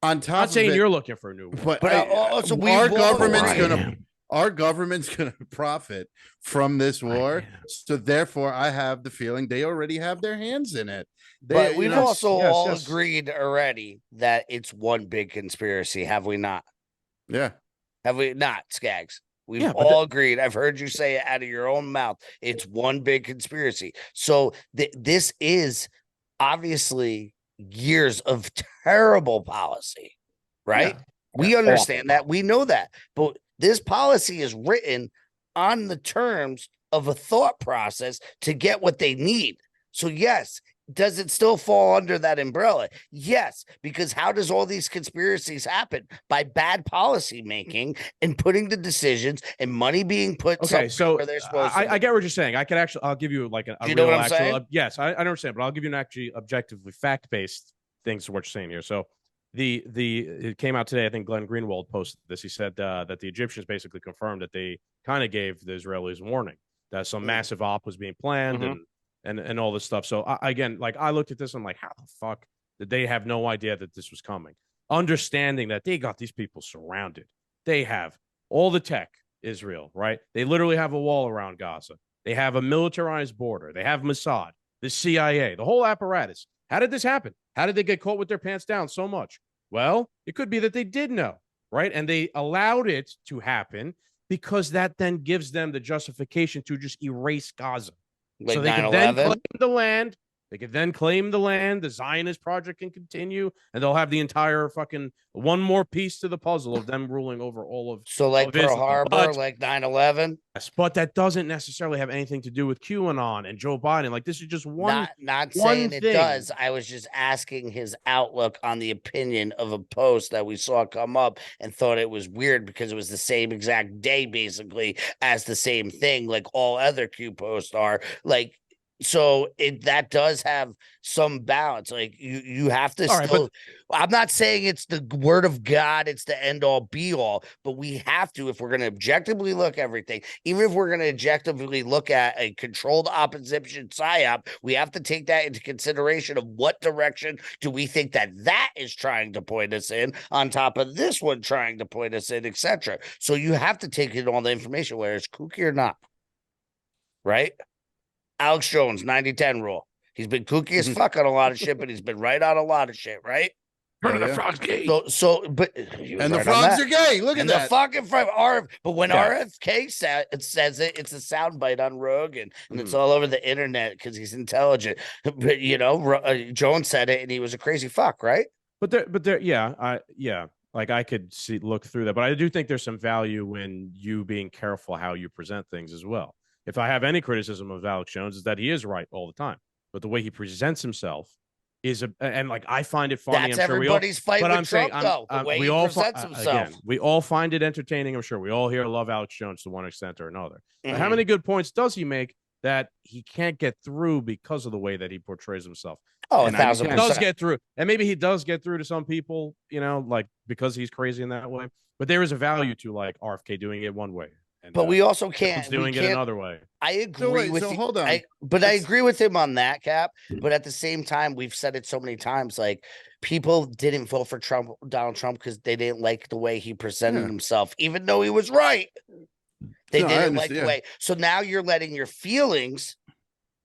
on top I'm not saying you're looking for a new war. But our government's going to... our government's going to profit from this war. So therefore, I have the feeling they already have their hands in it. But we've also all agreed already that it's one big conspiracy, have we not? Yeah. Have we not, Skaggs? We've all agreed. I've heard you say it out of your own mouth. It's one big conspiracy. So this is obviously years of terrible policy, right? Yeah. We understand that. We know that. But this policy is written on the terms of a thought process to get what they need. So, yes, does it still fall under that umbrella? Yes, because how does all these conspiracies happen? By bad policy making and putting the decisions and money being put. Okay, so where they're supposed to. I get what you're saying. I can actually, I'll give you like a you know what I'm saying? Yes, I understand, but I'll give you an actually objectively fact-based things to what you're saying here. So it came out today. I think Glenn Greenwald posted this. He said that the Egyptians basically confirmed that they kind of gave the Israelis a warning that some massive op was being planned and all this stuff. So again, like I looked at this, I'm like, how the fuck did they have no idea that this was coming? Understanding that they got these people surrounded. They have all the tech, Israel, right? They literally have a wall around Gaza. They have a militarized border. They have Mossad, the CIA, the whole apparatus. How did this happen? How did they get caught with their pants down so much? Well, it could be that they did know, right? And they allowed it to happen because that then gives them the justification to just erase Gaza. Like so they can then claim the land. They could then claim the land. The Zionist project can continue, and they'll have the entire fucking one more piece to the puzzle of them ruling over all of. So like Pearl Harbor, like 9/11. Yes, but that doesn't necessarily have anything to do with QAnon and Joe Biden. Like this is just one. Not saying it does. I was just asking his outlook on the opinion of a post that we saw come up and thought it was weird because it was the same exact day basically as the same thing, like all other Q posts are like. So that does have some balance. Like you have to still. Right, I'm not saying it's the word of God. It's the end all be all. But we have to, if we're going to objectively look at everything, even if we're going to objectively look at a controlled opposition psyop, we have to take that into consideration of what direction do we think that is trying to point us in, on top of this one trying to point us in, etc. So you have to take in all the information, whether it's kooky or not, right? Alex Jones, 90-10 rule. He's been kooky as fuck on a lot of shit, but he's been right on a lot of shit, right? The frog's gay. But and the frogs are gay. Look at that. The fucking frog. But when RFK says it, it's a soundbite on Rogan, and it's all over the internet because he's intelligent. But Jones said it, and he was a crazy fuck, right? But like I could look through that, but I do think there's some value in you being careful how you present things as well. If I have any criticism of Alex Jones, is that he is right all the time, but the way he presents himself is I find it funny. That's everybody's fight with Trump, though. The way he presents himself. Again, we all find it entertaining. I'm sure we all here love Alex Jones to one extent or another. But how many good points does he make that he can't get through because of the way that he portrays himself? Oh, 1,000%. He does get through, and maybe he does get through to some people, like because he's crazy in that way. But there is a value to like RFK doing it one way. But we also can't doing it another way. I agree with you. Hold on. I agree with him on that, Cap. But at the same time, we've said it so many times. Like people didn't vote for Donald Trump because they didn't like the way he presented himself, even though he was right. They didn't like the way. So now you're letting your feelings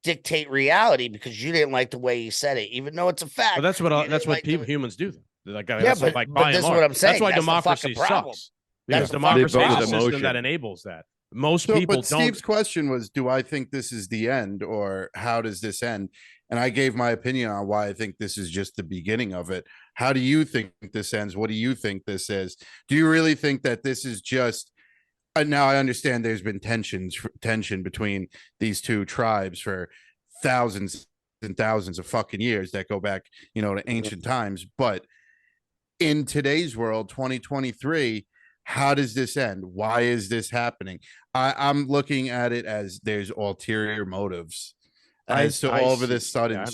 dictate reality because you didn't like the way he said it, even though it's a fact. But that's what humans do. Like, but this is what I'm saying. That's why democracy sucks. Because democracy is a system that enables that. Most people don't. Steve's question was, do I think this is the end or how does this end? And I gave my opinion on why I think this is just the beginning of it. How do you think this ends? What do you think this is? Do you really think that this is just now I understand there's been tension between these two tribes for thousands and thousands of fucking years that go back, to ancient times. But in today's world, 2023, how does this end? Why is this happening? I'm looking at it as there's ulterior motives as to all of this sudden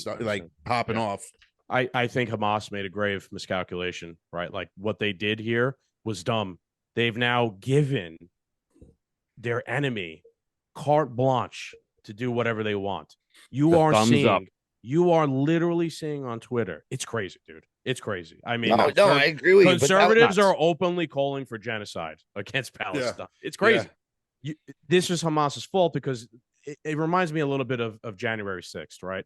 popping off. I think Hamas made a grave miscalculation, right? Like what they did here was dumb. They've now given their enemy carte blanche to do whatever they want. You are literally seeing on Twitter. It's crazy, dude. It's crazy. I mean, no, I agree with you. But conservatives are openly calling for genocide against Palestine. It's crazy. This is Hamas's fault because it reminds me a little bit of January 6th, right?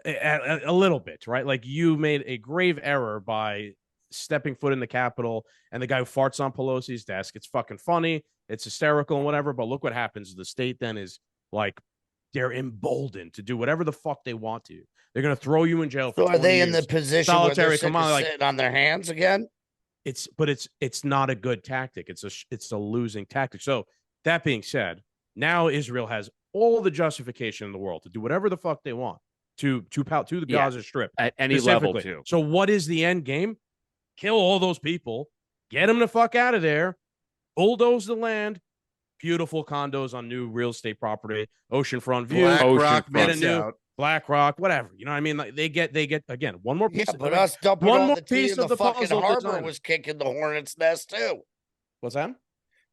A little bit, right? Like you made a grave error by stepping foot in the Capitol and the guy who farts on Pelosi's desk. It's fucking funny. It's hysterical and whatever. But look what happens. The state then is like, they're emboldened to do whatever the fuck they want to. They're going to throw you in jail for 20 are they years. in the position solitary where they're command, sitting on their hands again? It's not a good tactic. It's a losing tactic. So that being said, now Israel has all the justification in the world to do whatever the fuck they want to the Gaza Strip at any level too. So what is the end game? Kill all those people, get them the fuck out of there, bulldoze the land, beautiful condos on new real estate property, oceanfront view, Black Rock, whatever. You know what I mean? Like they get again one more piece. Yeah, but us dumping all the tea in the fucking harbor was kicking the hornet's nest too. What's that?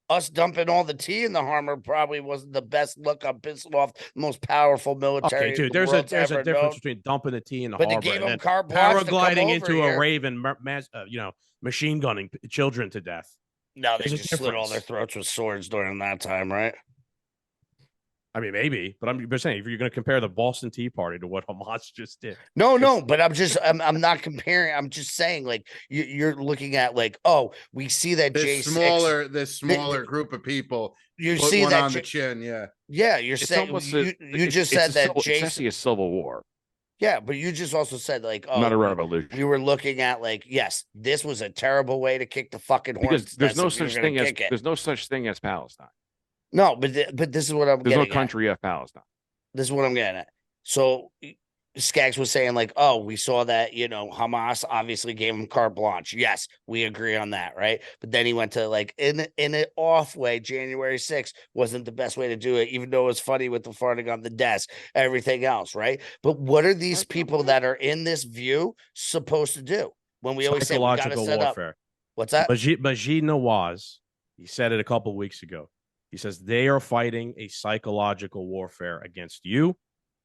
Us dumping all the tea in the harbor probably wasn't the best look. I'm pissing off the most powerful military. Okay, dude. There's a difference between dumping the tea in the harbor and paragliding into a rave and machine gunning children to death. No, they just slit all their throats with swords during that time, right? I mean, maybe, but I'm just saying, if you're going to compare the Boston Tea Party to what Hamas just did. No, but I'm not comparing. I'm just saying, like, you're looking at, like, oh, we see that this smaller group of people. You see that on the chin, yeah. You're saying you just said that it's a civil war. Yeah, but you just also said, like, oh, not a revolution. We were looking at, like, yes, this was a terrible way to kick the fucking horns. Because there's no such thing as Palestine. No, but this is what I'm getting at. There's no country of Palestine. This is what I'm getting at. So Skaggs was saying, like, oh, we saw that, Hamas obviously gave him carte blanche. Yes, we agree on that, right? But then he went to, like, in an off way, January 6th wasn't the best way to do it, even though it was funny with the farting on the desk, everything else, right? But what are these people that are in this view supposed to do? When we always say we got to set warfare. Up. What's that? Majid Nawaz, he said it a couple of weeks ago. He says they are fighting a psychological warfare against you.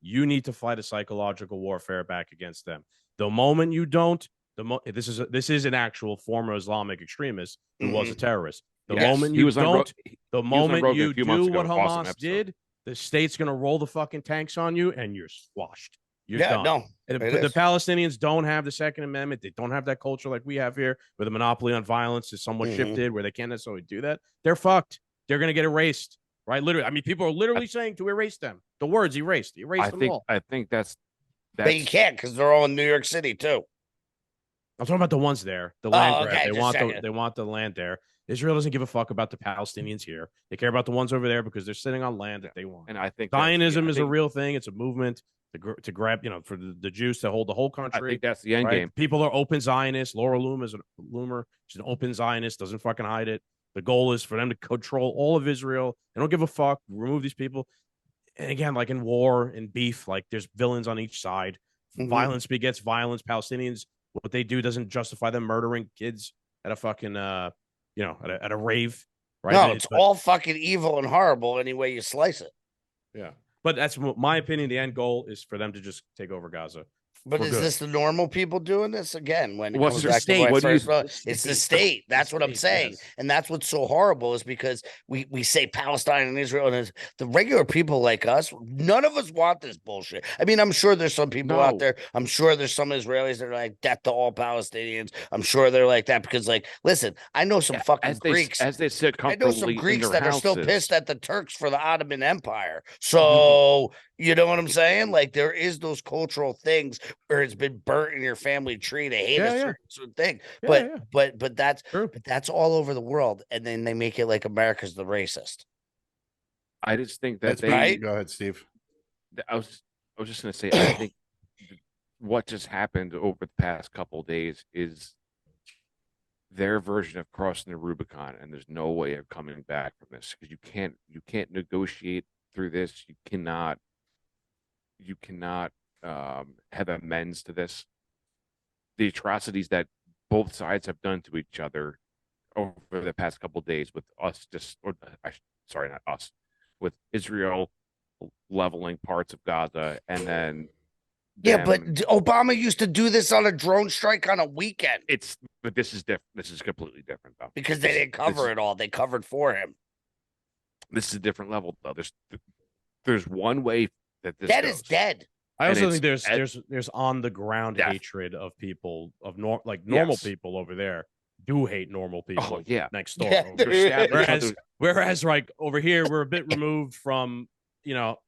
You need to fight a psychological warfare back against them. The moment you don't, this is an actual former Islamic extremist who was a terrorist. The moment you don't, the moment you do what Hamas did, the state's going to roll the fucking tanks on you and you're squashed. You're done. No, the Palestinians don't have the Second Amendment. They don't have that culture like we have here, where the monopoly on violence is somewhat shifted, where they can't necessarily do that. They're fucked. They're going to get erased, right? Literally. I mean, people are literally saying to erase them. The words erased. Erase them all. I think that's but you can't because they're all in New York City too. I'm talking about the ones there. The land grab. They want the land there. Israel doesn't give a fuck about the Palestinians here. They care about the ones over there because they're sitting on land that they want. And I think Zionism is a real thing. It's a movement to grab, for the Jews to hold the whole country. I think that's the end game. People are open Zionists. Laura Loomer, she's an open Zionist, doesn't fucking hide it. The goal is for them to control all of Israel. They don't give a fuck. Remove these people. And again, like in war and beef, like there's villains on each side. Violence begets violence. Palestinians, what they do doesn't justify them murdering kids at a fucking, at a rave. Right? No, it's all fucking evil and horrible any way you slice it. Yeah. But that's my opinion. The end goal is for them to just take over Gaza. But is this the normal people doing this again? When it comes back to it's the state. That's what I'm saying, yes. And that's what's so horrible is because we say Palestine and Israel, and the regular people like us, none of us want this bullshit. I mean, I'm sure there's some people out there. I'm sure there's some Israelis that are like death to all Palestinians. I'm sure they're like that because, like, listen, I know some fucking Greeks. As they sit comfortably, I know some Greeks that are still pissed at the Turks for the Ottoman Empire. So. You know what I'm saying? Like there is those cultural things where it's been burnt in your family tree to hate a certain thing. But that's all over the world, and then they make it like America's the racist. I just think that's right. Go ahead, Steve. I was just gonna say I think what just happened over the past couple of days is their version of crossing the Rubicon, and there's no way of coming back from this because you can't negotiate through this. You cannot have amends to this. The atrocities that both sides have done to each other over the past couple of days with us not us, with Israel leveling parts of Gaza and then Yeah, but Obama used to do this on a drone strike on a weekend. But this is different. This is completely different though. Because they didn't cover it all. They covered for him. This is a different level though. There's one way that this That goes. is dead. I also think there's on the ground hatred of people of normal people over there do hate normal people next door. Whereas like over here we're a bit removed from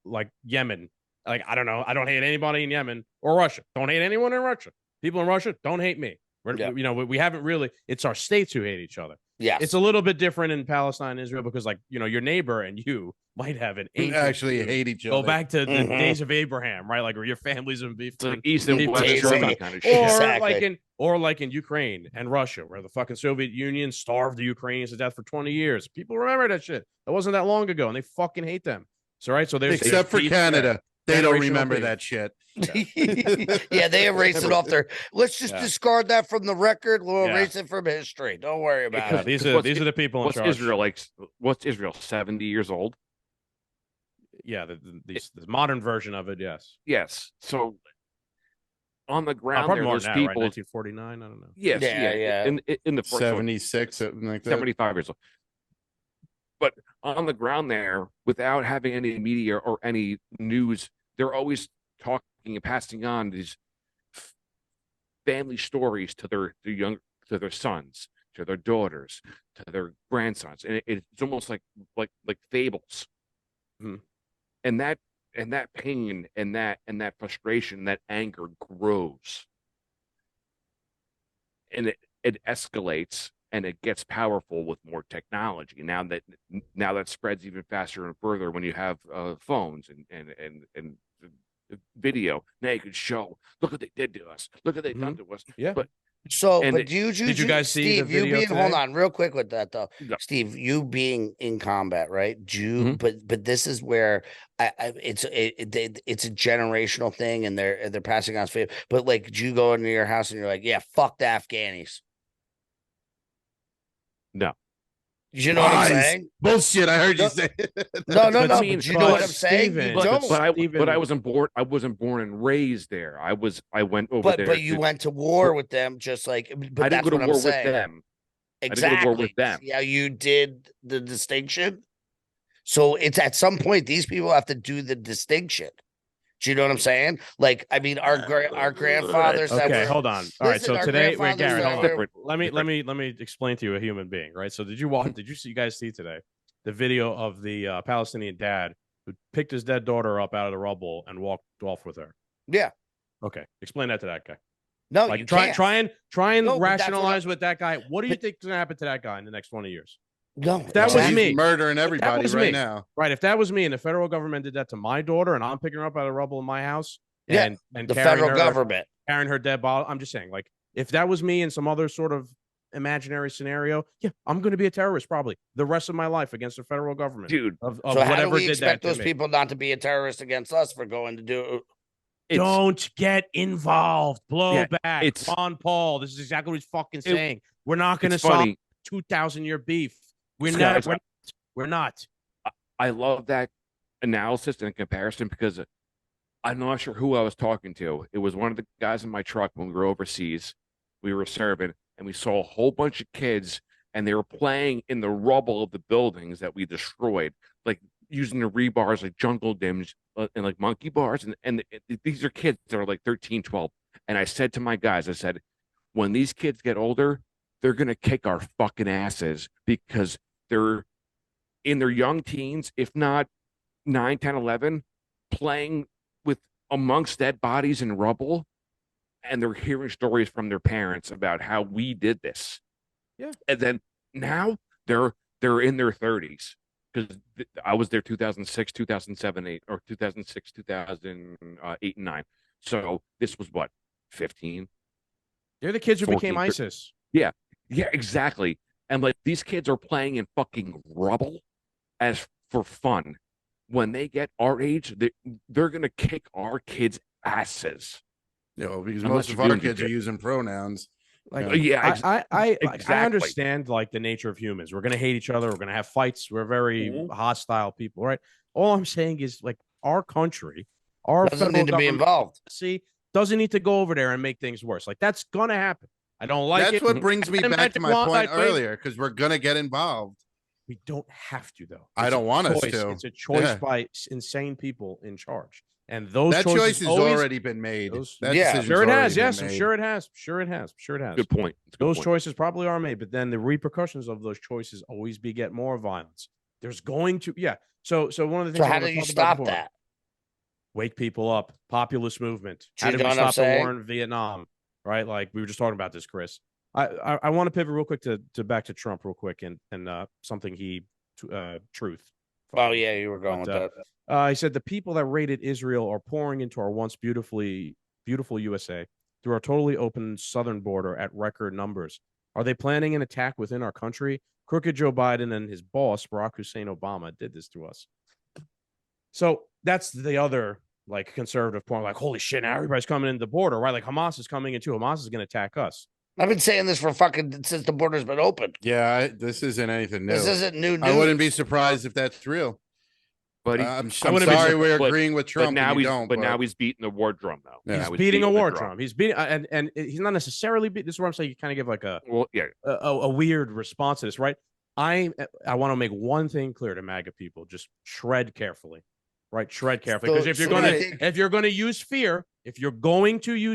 like Yemen. Like I don't know, I don't hate anybody in Yemen or Russia. Don't hate anyone in Russia. People in Russia don't hate me. We haven't really. It's our states who hate each other. Yeah, it's a little bit different in Palestine and Israel because your neighbor and you might have an ancient actually hate each other. Go back to the days of Abraham, right? Like where your families and beef, like East and West Germany kind of shit. Or like in Ukraine and Russia, where the fucking Soviet Union starved the Ukrainians to death for 20 years. People remember that shit. That wasn't that long ago, and they fucking hate them. So right, so there's except for Canada. They don't remember that shit. Yeah, they erase it off their. Let's just discard that from the record. We'll erase it from history. Don't worry about it. These are the people in charge. What's Israel? 70 years old. Yeah, the modern version of it. Yes. So on the ground, there's now, people. Right? 1949. I don't know. Yes. Yeah. In the 76, something like that. 75 years old. But on the ground there, without having any media or any news, they're always talking and passing on these family stories to their sons, to their daughters, to their grandsons, and it's almost like fables. Mm-hmm. And that pain and that frustration, that anger grows, and it escalates. And it gets powerful with more technology. Now that spreads even faster and further when you have phones and video. Now you can show, look what they did to us. Look what they done to us. Yeah. But did you guys see Steve? You being hold on real quick with that though, Steve. You being in combat, right? But this is where it's a generational thing, and they're passing on favor. But like, did you go into your house and you're like, yeah, fuck the Afghanis? No. You know what I'm saying? Bullshit. I heard you say. No. But you know what I'm saying? But I wasn't born. I wasn't born and raised there. I went over there. But you went to war with them, just like. But I didn't go to war with them. Exactly. I didn't go to war with them. Yeah, you did the distinction. So it's at some point these people have to do the distinction. Do you know what I'm saying? Like, I mean, our grandfathers. Okay, hold on. All right, so today, Gary, hold on. Let me explain to you a human being, right? So did you guys see today the video of the Palestinian dad who picked his dead daughter up out of the rubble and walked off with her? Yeah. Okay, explain that to that guy. No, like you try and rationalize with that guy. What do you think is going to happen to that guy in the next 20 years? No, if that was me murdering everybody right now. Right. If that was me and the federal government did that to my daughter and I'm picking her up out of the rubble in my house and the federal government carrying her dead body, I'm just saying, like, if that was me in some other sort of imaginary scenario, I'm going to be a terrorist probably the rest of my life against the federal government. Dude. Of so how do we did expect that those people not to be a terrorist against us for going to do Don't get involved. Blow back. Come on, Paul. This is exactly what he's fucking saying. We're not going to solve 2,000-year beef. We're not. I love that analysis and comparison because I'm not sure who I was talking to. It was one of the guys in my truck when we were overseas. We were serving, and we saw a whole bunch of kids, and they were playing in the rubble of the buildings that we destroyed, like using the rebars like jungle gyms and like monkey bars. And these are kids that are like 13, 12. And I said to my guys, I said, when these kids get older, they're going to kick our fucking asses because they're in their young teens, if not 9, 10, 11, playing with amongst dead bodies and rubble. And they're hearing stories from their parents about how we did this. Yeah. And then now they're in their 30s because I was there 2006, 2007, 8, or 2006, 2008, and 9. So this was what, 15? They're the kids who 14, became ISIS. Yeah, exactly. And like these kids are playing in fucking rubble as for fun. When they get our age, they're gonna kick our kids' asses. Because most of our kids are using pronouns. Like, I understand like the nature of humans. We're gonna hate each other. We're gonna have fights. We're very hostile people, right? All I'm saying is like our country, our doesn't need to be involved. See, doesn't need to go over there and make things worse. Like, that's gonna happen. I don't like it. That's what brings me back to my point earlier, because we're gonna get involved. We don't have to, though. I don't want us to. It's a choice by insane people in charge, and those choice has already been made. Sure it has. Yes, I'm sure it has. Sure it has. Good point. Those choices probably are made, but then the repercussions of those choices always beget more violence. There's going to, So one of the things. So how do you stop that? Wake people up. Populist movement. How did we stop the war in Vietnam? Right, like we were just talking about this, Chris. I want to pivot real quick to back to Trump real quick and something truth. Oh yeah, you were going with that. He said the people that raided Israel are pouring into our once beautiful USA through our totally open southern border at record numbers. Are they planning an attack within our country? Crooked Joe Biden and his boss Barack Hussein Obama did this to us. So that's the other like conservative point. Like, holy shit, now everybody's coming into the border, right? Like Hamas is coming in too. Hamas is going to attack us. I've been saying this since the border's been open. Yeah, this isn't anything new. This isn't new news. I wouldn't be surprised if that's real. But I'm sorry we're agreeing with Trump. But now he's beating the war drum, though. Yeah. He's beating a war drum. He's beating, and he's not necessarily beating. This is what I'm saying. You kind of give like a weird response to this, right? I want to make one thing clear to MAGA people: just tread carefully, right? Tread carefully, because if you're going to use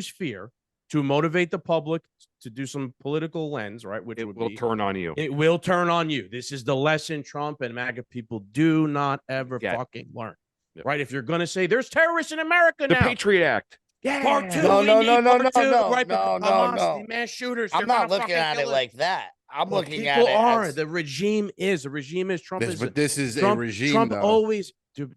fear, to motivate the public to do some political lens, right? Which will turn on you. It will turn on you. This is the lesson Trump and MAGA people do not ever fucking learn, right? If you're going to say there's terrorists in America now, the Patriot Act. Yeah. Part two. No. The mass shooters. I'm not looking at it like that. I'm looking at it. The regime is Trump. But this is a regime.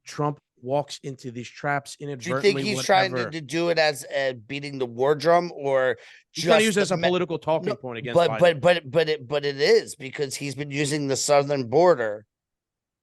Trump walks into these traps inadvertently. Do you think he's trying to do it as beating the war drum, or he's trying to use it as a political talking point against Biden? But it is, because he's been using the southern border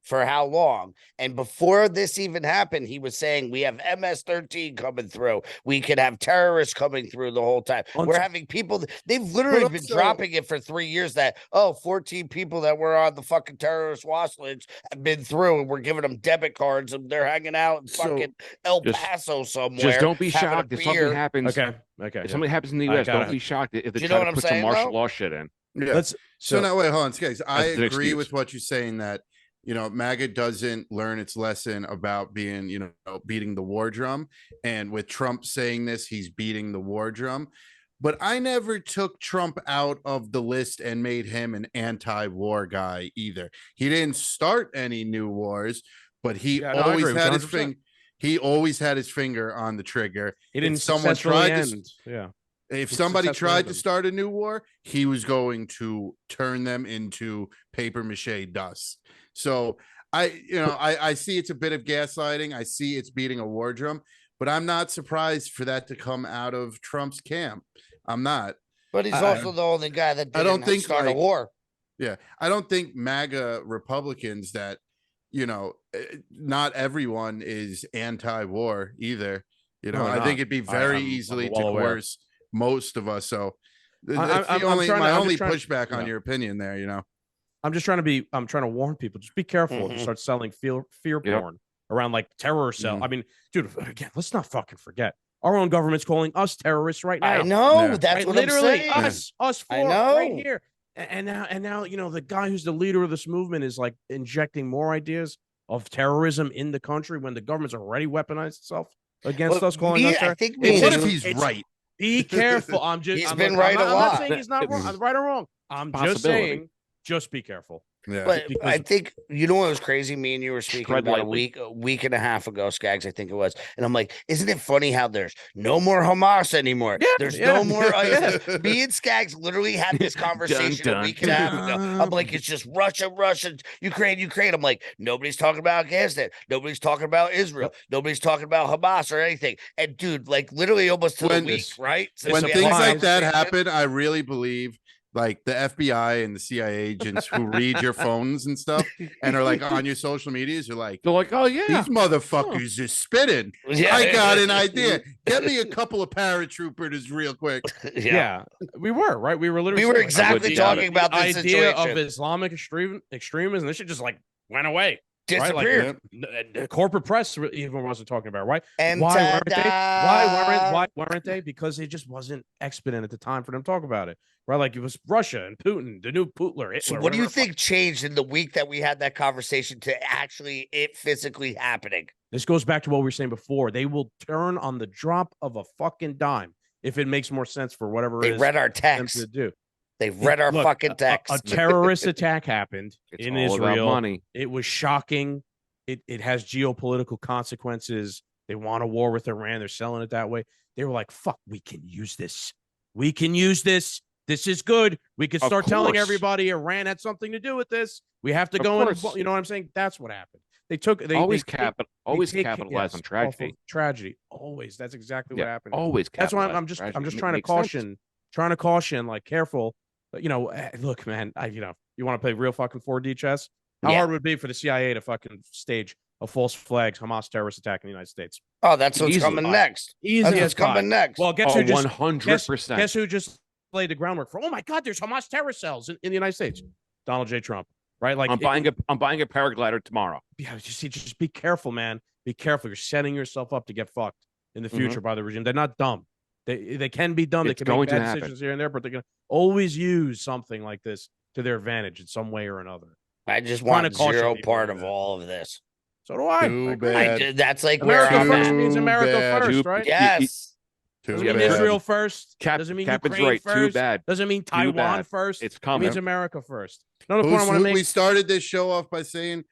for how long? And before this even happened, he was saying we have MS-13 coming through. We could have terrorists coming through the whole time. We're having people. They've literally been dropping it for 3 years that 14 people that were on the fucking terrorist watch list have been through, and we're giving them debit cards, and they're hanging out in fucking El Paso somewhere. Just don't be shocked if something happens. Okay. If something happens in the U.S., don't be shocked if they try to put some martial law shit in. Yeah. So now wait, hold on, guys. I agree with what you're saying that. MAGA doesn't learn its lesson about being, beating the war drum. And with Trump saying this, he's beating the war drum. But I never took Trump out of the list and made him an anti-war guy either. He didn't start any new wars, but he always had his finger. He always had his finger on the trigger. He didn't. If somebody tried to start a new war, he was going to turn them into paper mache dust. So I see it's a bit of gaslighting. I see it's beating a war drum, but I'm not surprised for that to come out of Trump's camp. I'm not. But he's also the only guy that didn't start a war. Yeah, I don't think MAGA Republicans that, not everyone is anti-war either. I think it'd be very easily to coerce most of us. So my only pushback on your opinion there, I'm trying to warn people. Just be careful if you start selling fear porn around like terror cell. I mean, dude, again, let's not fucking forget. Our own government's calling us terrorists right now. I know. That's what literally I'm saying. Us four right here. And now, the guy who's the leader of this movement is like injecting more ideas of terrorism in the country when the government's already weaponized itself against us, calling us terrorists. What if he's right? Be careful. He's been right a lot. I'm not saying he's not wrong, right or wrong. I'm just saying, just be careful. Yeah. But I think what was crazy. Me and you were speaking about a week and a half ago, Skaggs, I think it was, and I'm like, isn't it funny how there's no more Hamas anymore? There's no more. Me and Skaggs literally had this conversation a week and a half ago. I'm like, it's just Russia, Ukraine. I'm like, nobody's talking about Afghanistan. Nobody's talking about Israel. Nobody's talking about Hamas or anything. And dude, like literally almost to a week, right? When things like that happen, I really believe. Like the FBI and the CIA agents who read your phones and stuff and are like on your social medias, they're like, oh yeah, these motherfuckers are spitting. Yeah. I got an idea. Get me a couple of paratroopers real quick. Yeah, we were right. We were exactly talking about this idea of Islamic extremism. This shit just like went away. Disappeared. Like, the corporate press even wasn't talking about it, right? And Why weren't they? Why weren't they? Because it just wasn't expedient at the time for them to talk about it, right? Like it was Russia and Putin, the new Hitler. So what do you think changed in the week that we had that conversation to actually it physically happening? This goes back to what we were saying before. They will turn on the drop of a fucking dime if it makes more sense for whatever they read our text to do. They've read our fucking text. A terrorist attack happened in Israel. Money. It was shocking. It has geopolitical consequences. They want a war with Iran. They're selling it that way. They were like, fuck, we can use this. We can use this. This is good. We can start telling everybody Iran had something to do with this. We have to go in. You know what I'm saying? That's what happened. They always capitalize on tragedy. Tragedy. Always. That's exactly what happened. Always. That's why I'm just trying to caution, like, careful. You know, look, man, you want to play real fucking 4D chess? How hard would it be for the CIA to fucking stage a false flags Hamas terrorist attack in the United States? Oh, that's what's coming next. Easy as coming next. Well, guess who just 100%. Guess who just laid the groundwork for? Oh my God, there's Hamas terrorist cells in the United States. Donald J. Trump, right? Like I'm buying a paraglider tomorrow. Yeah, just be careful, man. Be careful. You're setting yourself up to get fucked in the future by the regime. They're not dumb. They can be dumb. They can make bad decisions here and there, but they're going to always use something like this to their advantage in some way or another. I just want zero part of all of this. So do I. Too bad. That's like America where first means America first, right? Yes. Doesn't mean Israel first. Doesn't mean Captain's Ukraine right. first. Too bad. Doesn't mean Taiwan first. It's coming. It means America first. Another point I want to make. We started this show off by saying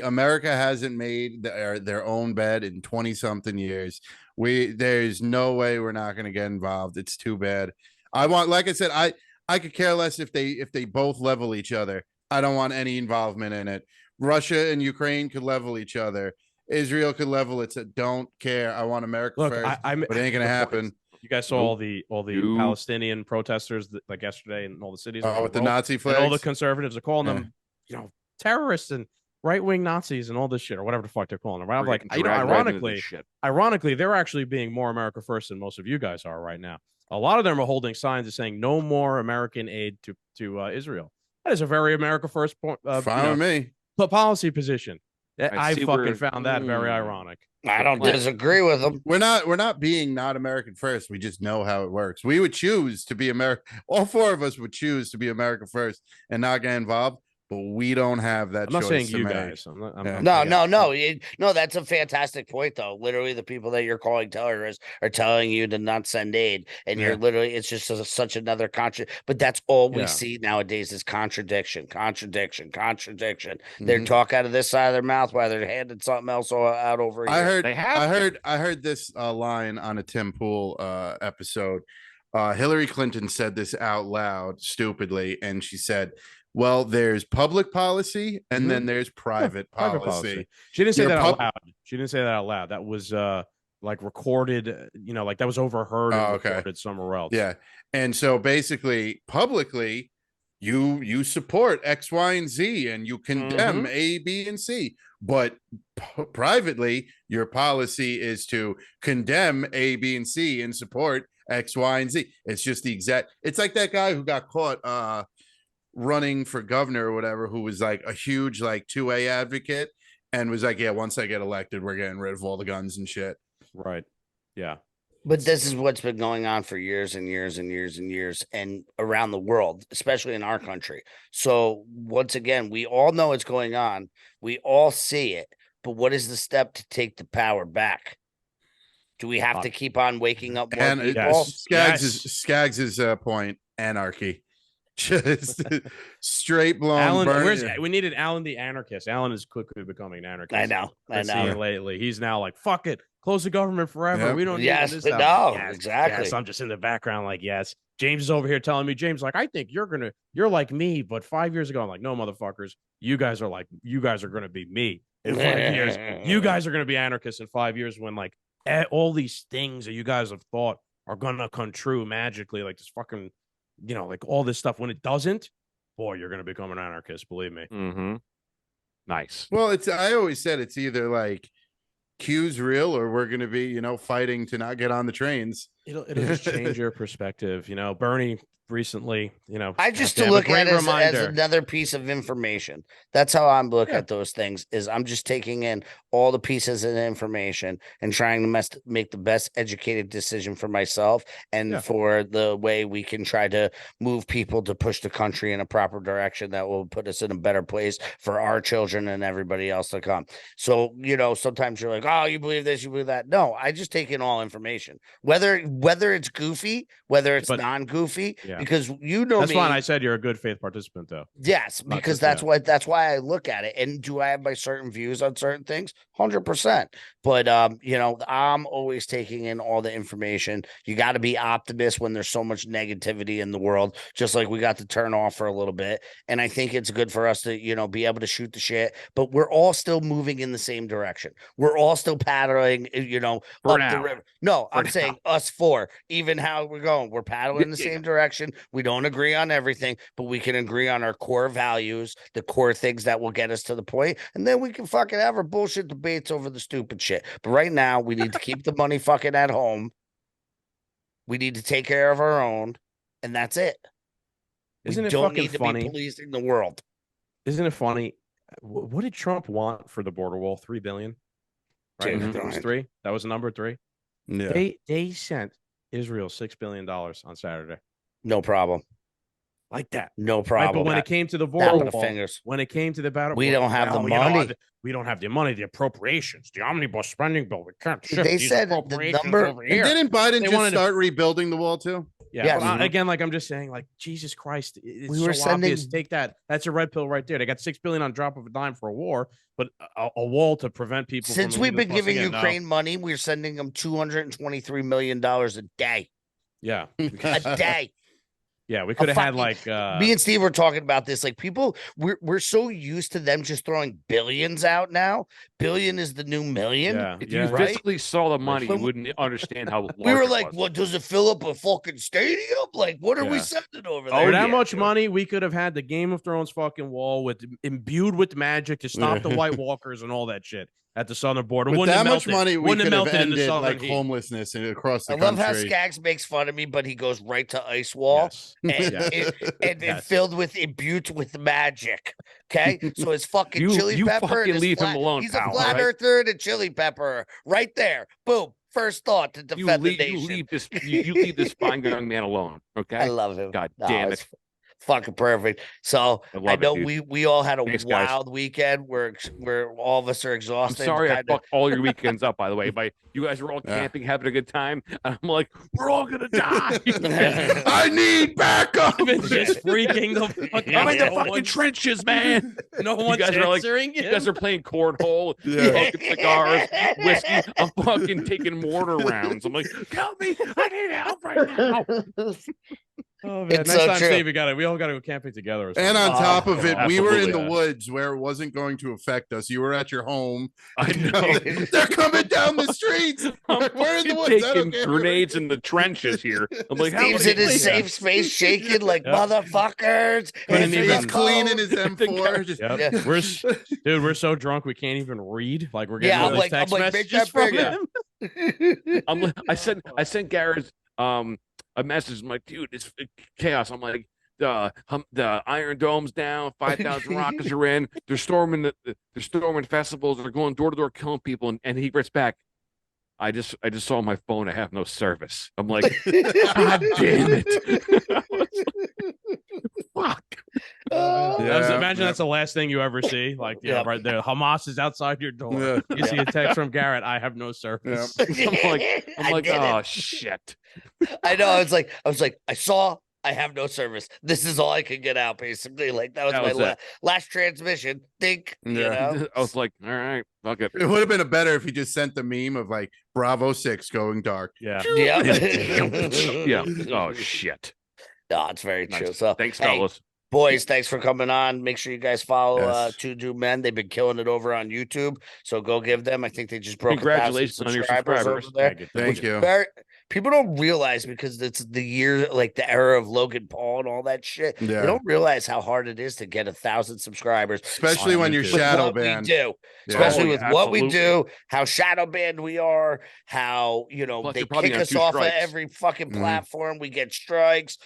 America hasn't made their own bed in 20-something years. There's no way we're not going to get involved. It's too bad. Like I said, I could care less if they both level each other. I don't want any involvement in it. Russia and Ukraine could level each other. Israel could level it. Don't care. I want America first. But it ain't gonna happen. You guys saw all the Palestinian protesters like yesterday in all the cities. With the Nazi flags. All the conservatives are calling them, terrorists and right-wing Nazis and all this shit, or whatever the fuck they're calling them. Right? I'm like, ironically, they're actually being more America first than most of you guys are right now. A lot of them are holding signs that saying no more American aid to Israel. That is a very America first point. Fine with me. Policy position. I fucking found that very ironic. I don't disagree with them. We're not being not American first. We just know how it works. We would choose to be America. All four of us would choose to be America first and not get involved. But we don't have that. I'm not saying you guys. No. That's a fantastic point, though. Literally, the people that you're calling terrorists are telling you to not send aid, and you're literally. It's just such another But that's all we see nowadays is contradiction. They're talking out of this side of their mouth while they're handing something else out over here. I heard this line on a Tim Pool episode. Hillary Clinton said this out loud stupidly, and she said, well, there's public policy and then there's private policy. She didn't say that out loud. She didn't say that out loud. That was like recorded, like that was overheard and recorded somewhere else. Yeah. And so basically, publicly, you support X, Y, and Z, and you condemn A, B, and C. But privately, your policy is to condemn A, B, and C and support X, Y, and Z. It's just it's like that guy who got caught running for governor or whatever, who was like a huge 2A advocate and was like, yeah, once I get elected, we're getting rid of all the guns and shit. Right. Yeah. But this is what's been going on for years and years and years and years and around the world, especially in our country. So once again, we all know it's going on. We all see it. But what is the step to take the power back? Do we have to keep on waking up more and people? Skaggs' point, anarchy. Just straight blown. We needed Alan the anarchist. Alan is quickly becoming an anarchist. I know. Lately, he's now like, fuck it, close the government forever. Yep. We don't need this stuff. Exactly. Yes, I'm just in the background like, yes. James is over here telling me, like, I think you're like me, but 5 years ago, I'm like, no, motherfuckers, you guys are gonna be me in 5 years. You guys are gonna be anarchists in 5 years when like all these things that you guys have thought are gonna come true magically, like this fucking. Like all this stuff, when it doesn't, boy, you're going to become an anarchist. Believe me. Nice. Well, I always said it's either like Q's real or we're going to be, fighting to not get on the trains. It'll just change your perspective. Bernie recently, I have just to to have a look at great it as reminder. another piece of information. That's how I'm looking Yeah. at those things. Is I'm just taking in all the pieces of information and trying to make the best educated decision for myself and Yeah. for the way we can try to move people to push the country in a proper direction that will put us in a better place for our children and everybody else to come. So, sometimes you're like, oh, you believe this, you believe that. No, I just take in all information, whether it's goofy, whether it's But- non-goofy, Yeah. because That's me. fine. I said you're a good faith participant, though. Yes, Not because just that's why I look at it. And do I have my certain views on certain things? 100%. But I'm always taking in all the information. You got to be optimist when there's so much negativity in the world, just like we got to turn off for a little bit. And I think it's good for us to, be able to shoot the shit, but we're all still moving in the same direction. We're all still paddling, For up the now. river. No, For I'm now. saying us four, even how we're going, we're paddling in the same direction. We don't agree on everything, but we can agree on our core values, the core things that will get us to the point, and then we can fucking have our bullshit debates over the stupid shit. But right now, we need to keep the money fucking at home. We need to take care of our own, and that's it. Isn't we it don't fucking need to funny? be policing the world. Isn't it funny? What did Trump want for the border wall? $3 billion. Right? Dude, It was 3. That was number 3. Yeah. They sent Israel $6 billion on Saturday. No problem. Like that. No Right, problem. but when it came to the Snap border of the wall, fingers. when it came to the battle, We don't have the well, you know, money. we don't have the money, the appropriations, the omnibus spending bill. We can't shift They these said the appropriations number- over And here. didn't Biden They wanted just to- start rebuilding the wall too? Yeah, Yes. but again, like I'm just saying, like Jesus Christ, it's We were so obvious. sending- Take that. That's a red pill right there. They got $6 billion on drop of a dime for a war, but a wall to prevent people. Since from we've been illegal giving crossing in. Ukraine money, we're sending them $223 million a day. Yeah, A day. yeah, we could have had fucking- like Me and Steve were talking about this. Like people, we're so used to them just throwing billions out now. Billion is the new million. Yeah, If yeah. you Right? physically saw the money, you When- wouldn't understand how large We were it like, was. what does it fill up a fucking stadium? Like, what are we Yeah. sending over Oh, there? for that yeah, much dude. money, we could have had the Game of Thrones fucking wall with imbued with magic to stop the White Walkers and all that shit at the southern border. With Wouldn't that have much melted. money, we Wouldn't could have melted in the ended southern like heat. homelessness across the I love how country. Skaggs makes fun of me, but he goes right to ice wall Yes. and, Yes. and Yes. filled with imbued with magic. Okay, so his fucking You- chili you pepper. and fucking his leave him flat- alone, He's pal, a flat alright? earther and a chili pepper right there. Boom. First thought to You defend leave, the you nation. leave this you leave this fine young man alone. Okay. I love him. God No, damn it's it. fucking perfect. So I I, love it, know dude. we all had a Thanks, guys. wild weekend. We're all of us are I'm exhausted. sorry I kinda- fucked all your weekends up, by the way. You guys were all Yeah. camping, having a good time. And I'm like, we're all gonna die. I need backup. It's just freaking the fuck I'm out. in the No fucking one's- trenches, man. No one's guys are like- answering You him. guys are playing cornhole, Yeah. smoking cigars, whiskey. I'm fucking taking mortar rounds. I'm like, help me! I need help right now. Oh man, It's next so time, true. Steve, we all got to go camping together. Or something. And on top of Oh, it, we were in the absolutely. woods where it wasn't going to affect us. You were at your home. I know. They're coming down the streets. I'm We're in the fucking woods. I don't taking care. grenades in the trenches here. I'm like, how Steve's many- in his Yeah. safe space, shaking like Yeah. motherfuckers. Couldn't Answer even- your He's cleaning phone. his M4. Just, Yep. Yeah. Dude, we're so drunk we can't even read. Like we're getting Yeah, all I'm these like- I'm text like, make messages that from bigger. him. I sent Garrett a message. I'm like, dude, it's chaos. I'm like, the Iron Dome's down, 5,000 rockets are in. They're storming festivals. They're going door to door, killing people. And he writes back, I just saw my phone. I have no service. I'm like, God damn it! Fuck. Yeah. Imagine that's the last thing you ever see. Like, Yeah. right there, Hamas is outside your door. Yeah. You see a text from Garrett. I have no service. Yeah. I'm like, did it. oh shit. I know. I was like, I saw. I have no service. This is all I could get out, basically. Like that was That my was it. last transmission. Think, you Yeah. know. I was like, all right, fuck it. It would have been better if he just sent the meme of like Bravo 6 going dark. Yeah. Yeah. Yeah. Oh shit. No, it's very Nice. true. So Thanks, hey, fellas. boys, thanks for coming on. Make sure you guys follow Yes. Two New Men. They've been killing it over on YouTube. So go give them. I think they just broke 1,000 Congratulations on your subscribers. over there. Thank you. Very, people don't realize because it's the year, like the era of Logan Paul and all that shit. Yeah. They don't realize how hard it is to get 1,000 subscribers, Especially when you're with shadow what banned. we do. Yeah. Especially Oh, with yeah, what we absolutely. do, how shadow banned we are, how Plus, they you're probably kick on us 2 off of strikes. every fucking Mhm. platform. We get strikes.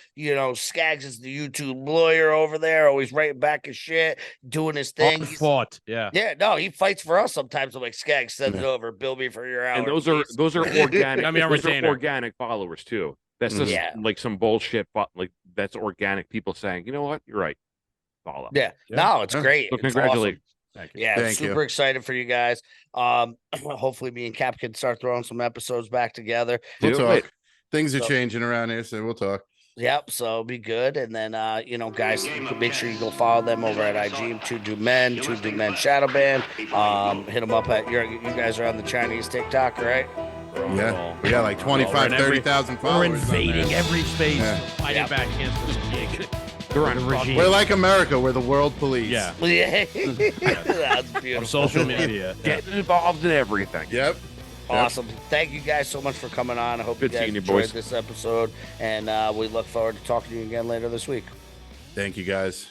Skaggs is the YouTube lawyer over there, always writing back his shit, doing his thing. He's- Fought. Yeah. Yeah, no, he fights for us sometimes. I'm like, Skaggs, send it Yeah. over, bill me for your hour. And those are organic. I mean, a those are retainer. organic followers too. That's just Yeah. like some bullshit, but like that's organic people saying, you know what, you're right. Follow. Yeah. Yeah. No, it's Yeah. great. So It's congratulations. awesome. Thank you. Yeah, Thank super excited for you guys. Hopefully me and Cap can start throwing some episodes back together. We'll Do talk. it. Things are So- changing around here, so we'll talk. Yep, so it'll be good. And then guys, make sure you go follow them over at IG, Two Do Men Shadow Band. Hit them up at you guys are on the Chinese TikTok, right? Yeah, we got like 25, We're in 30,000 We're followers. on there. invading every space, Yeah. fighting Yeah. back against the They're on regime. We're like America. We're the world police. Yeah. Yeah. That's On beautiful. social media. Yeah. Getting involved in everything. Yep. Awesome. Thank you guys so much for coming on. I hope Good you guys seeing you, enjoyed boys. this episode. And we look forward to talking to you again later this week. Thank you, guys.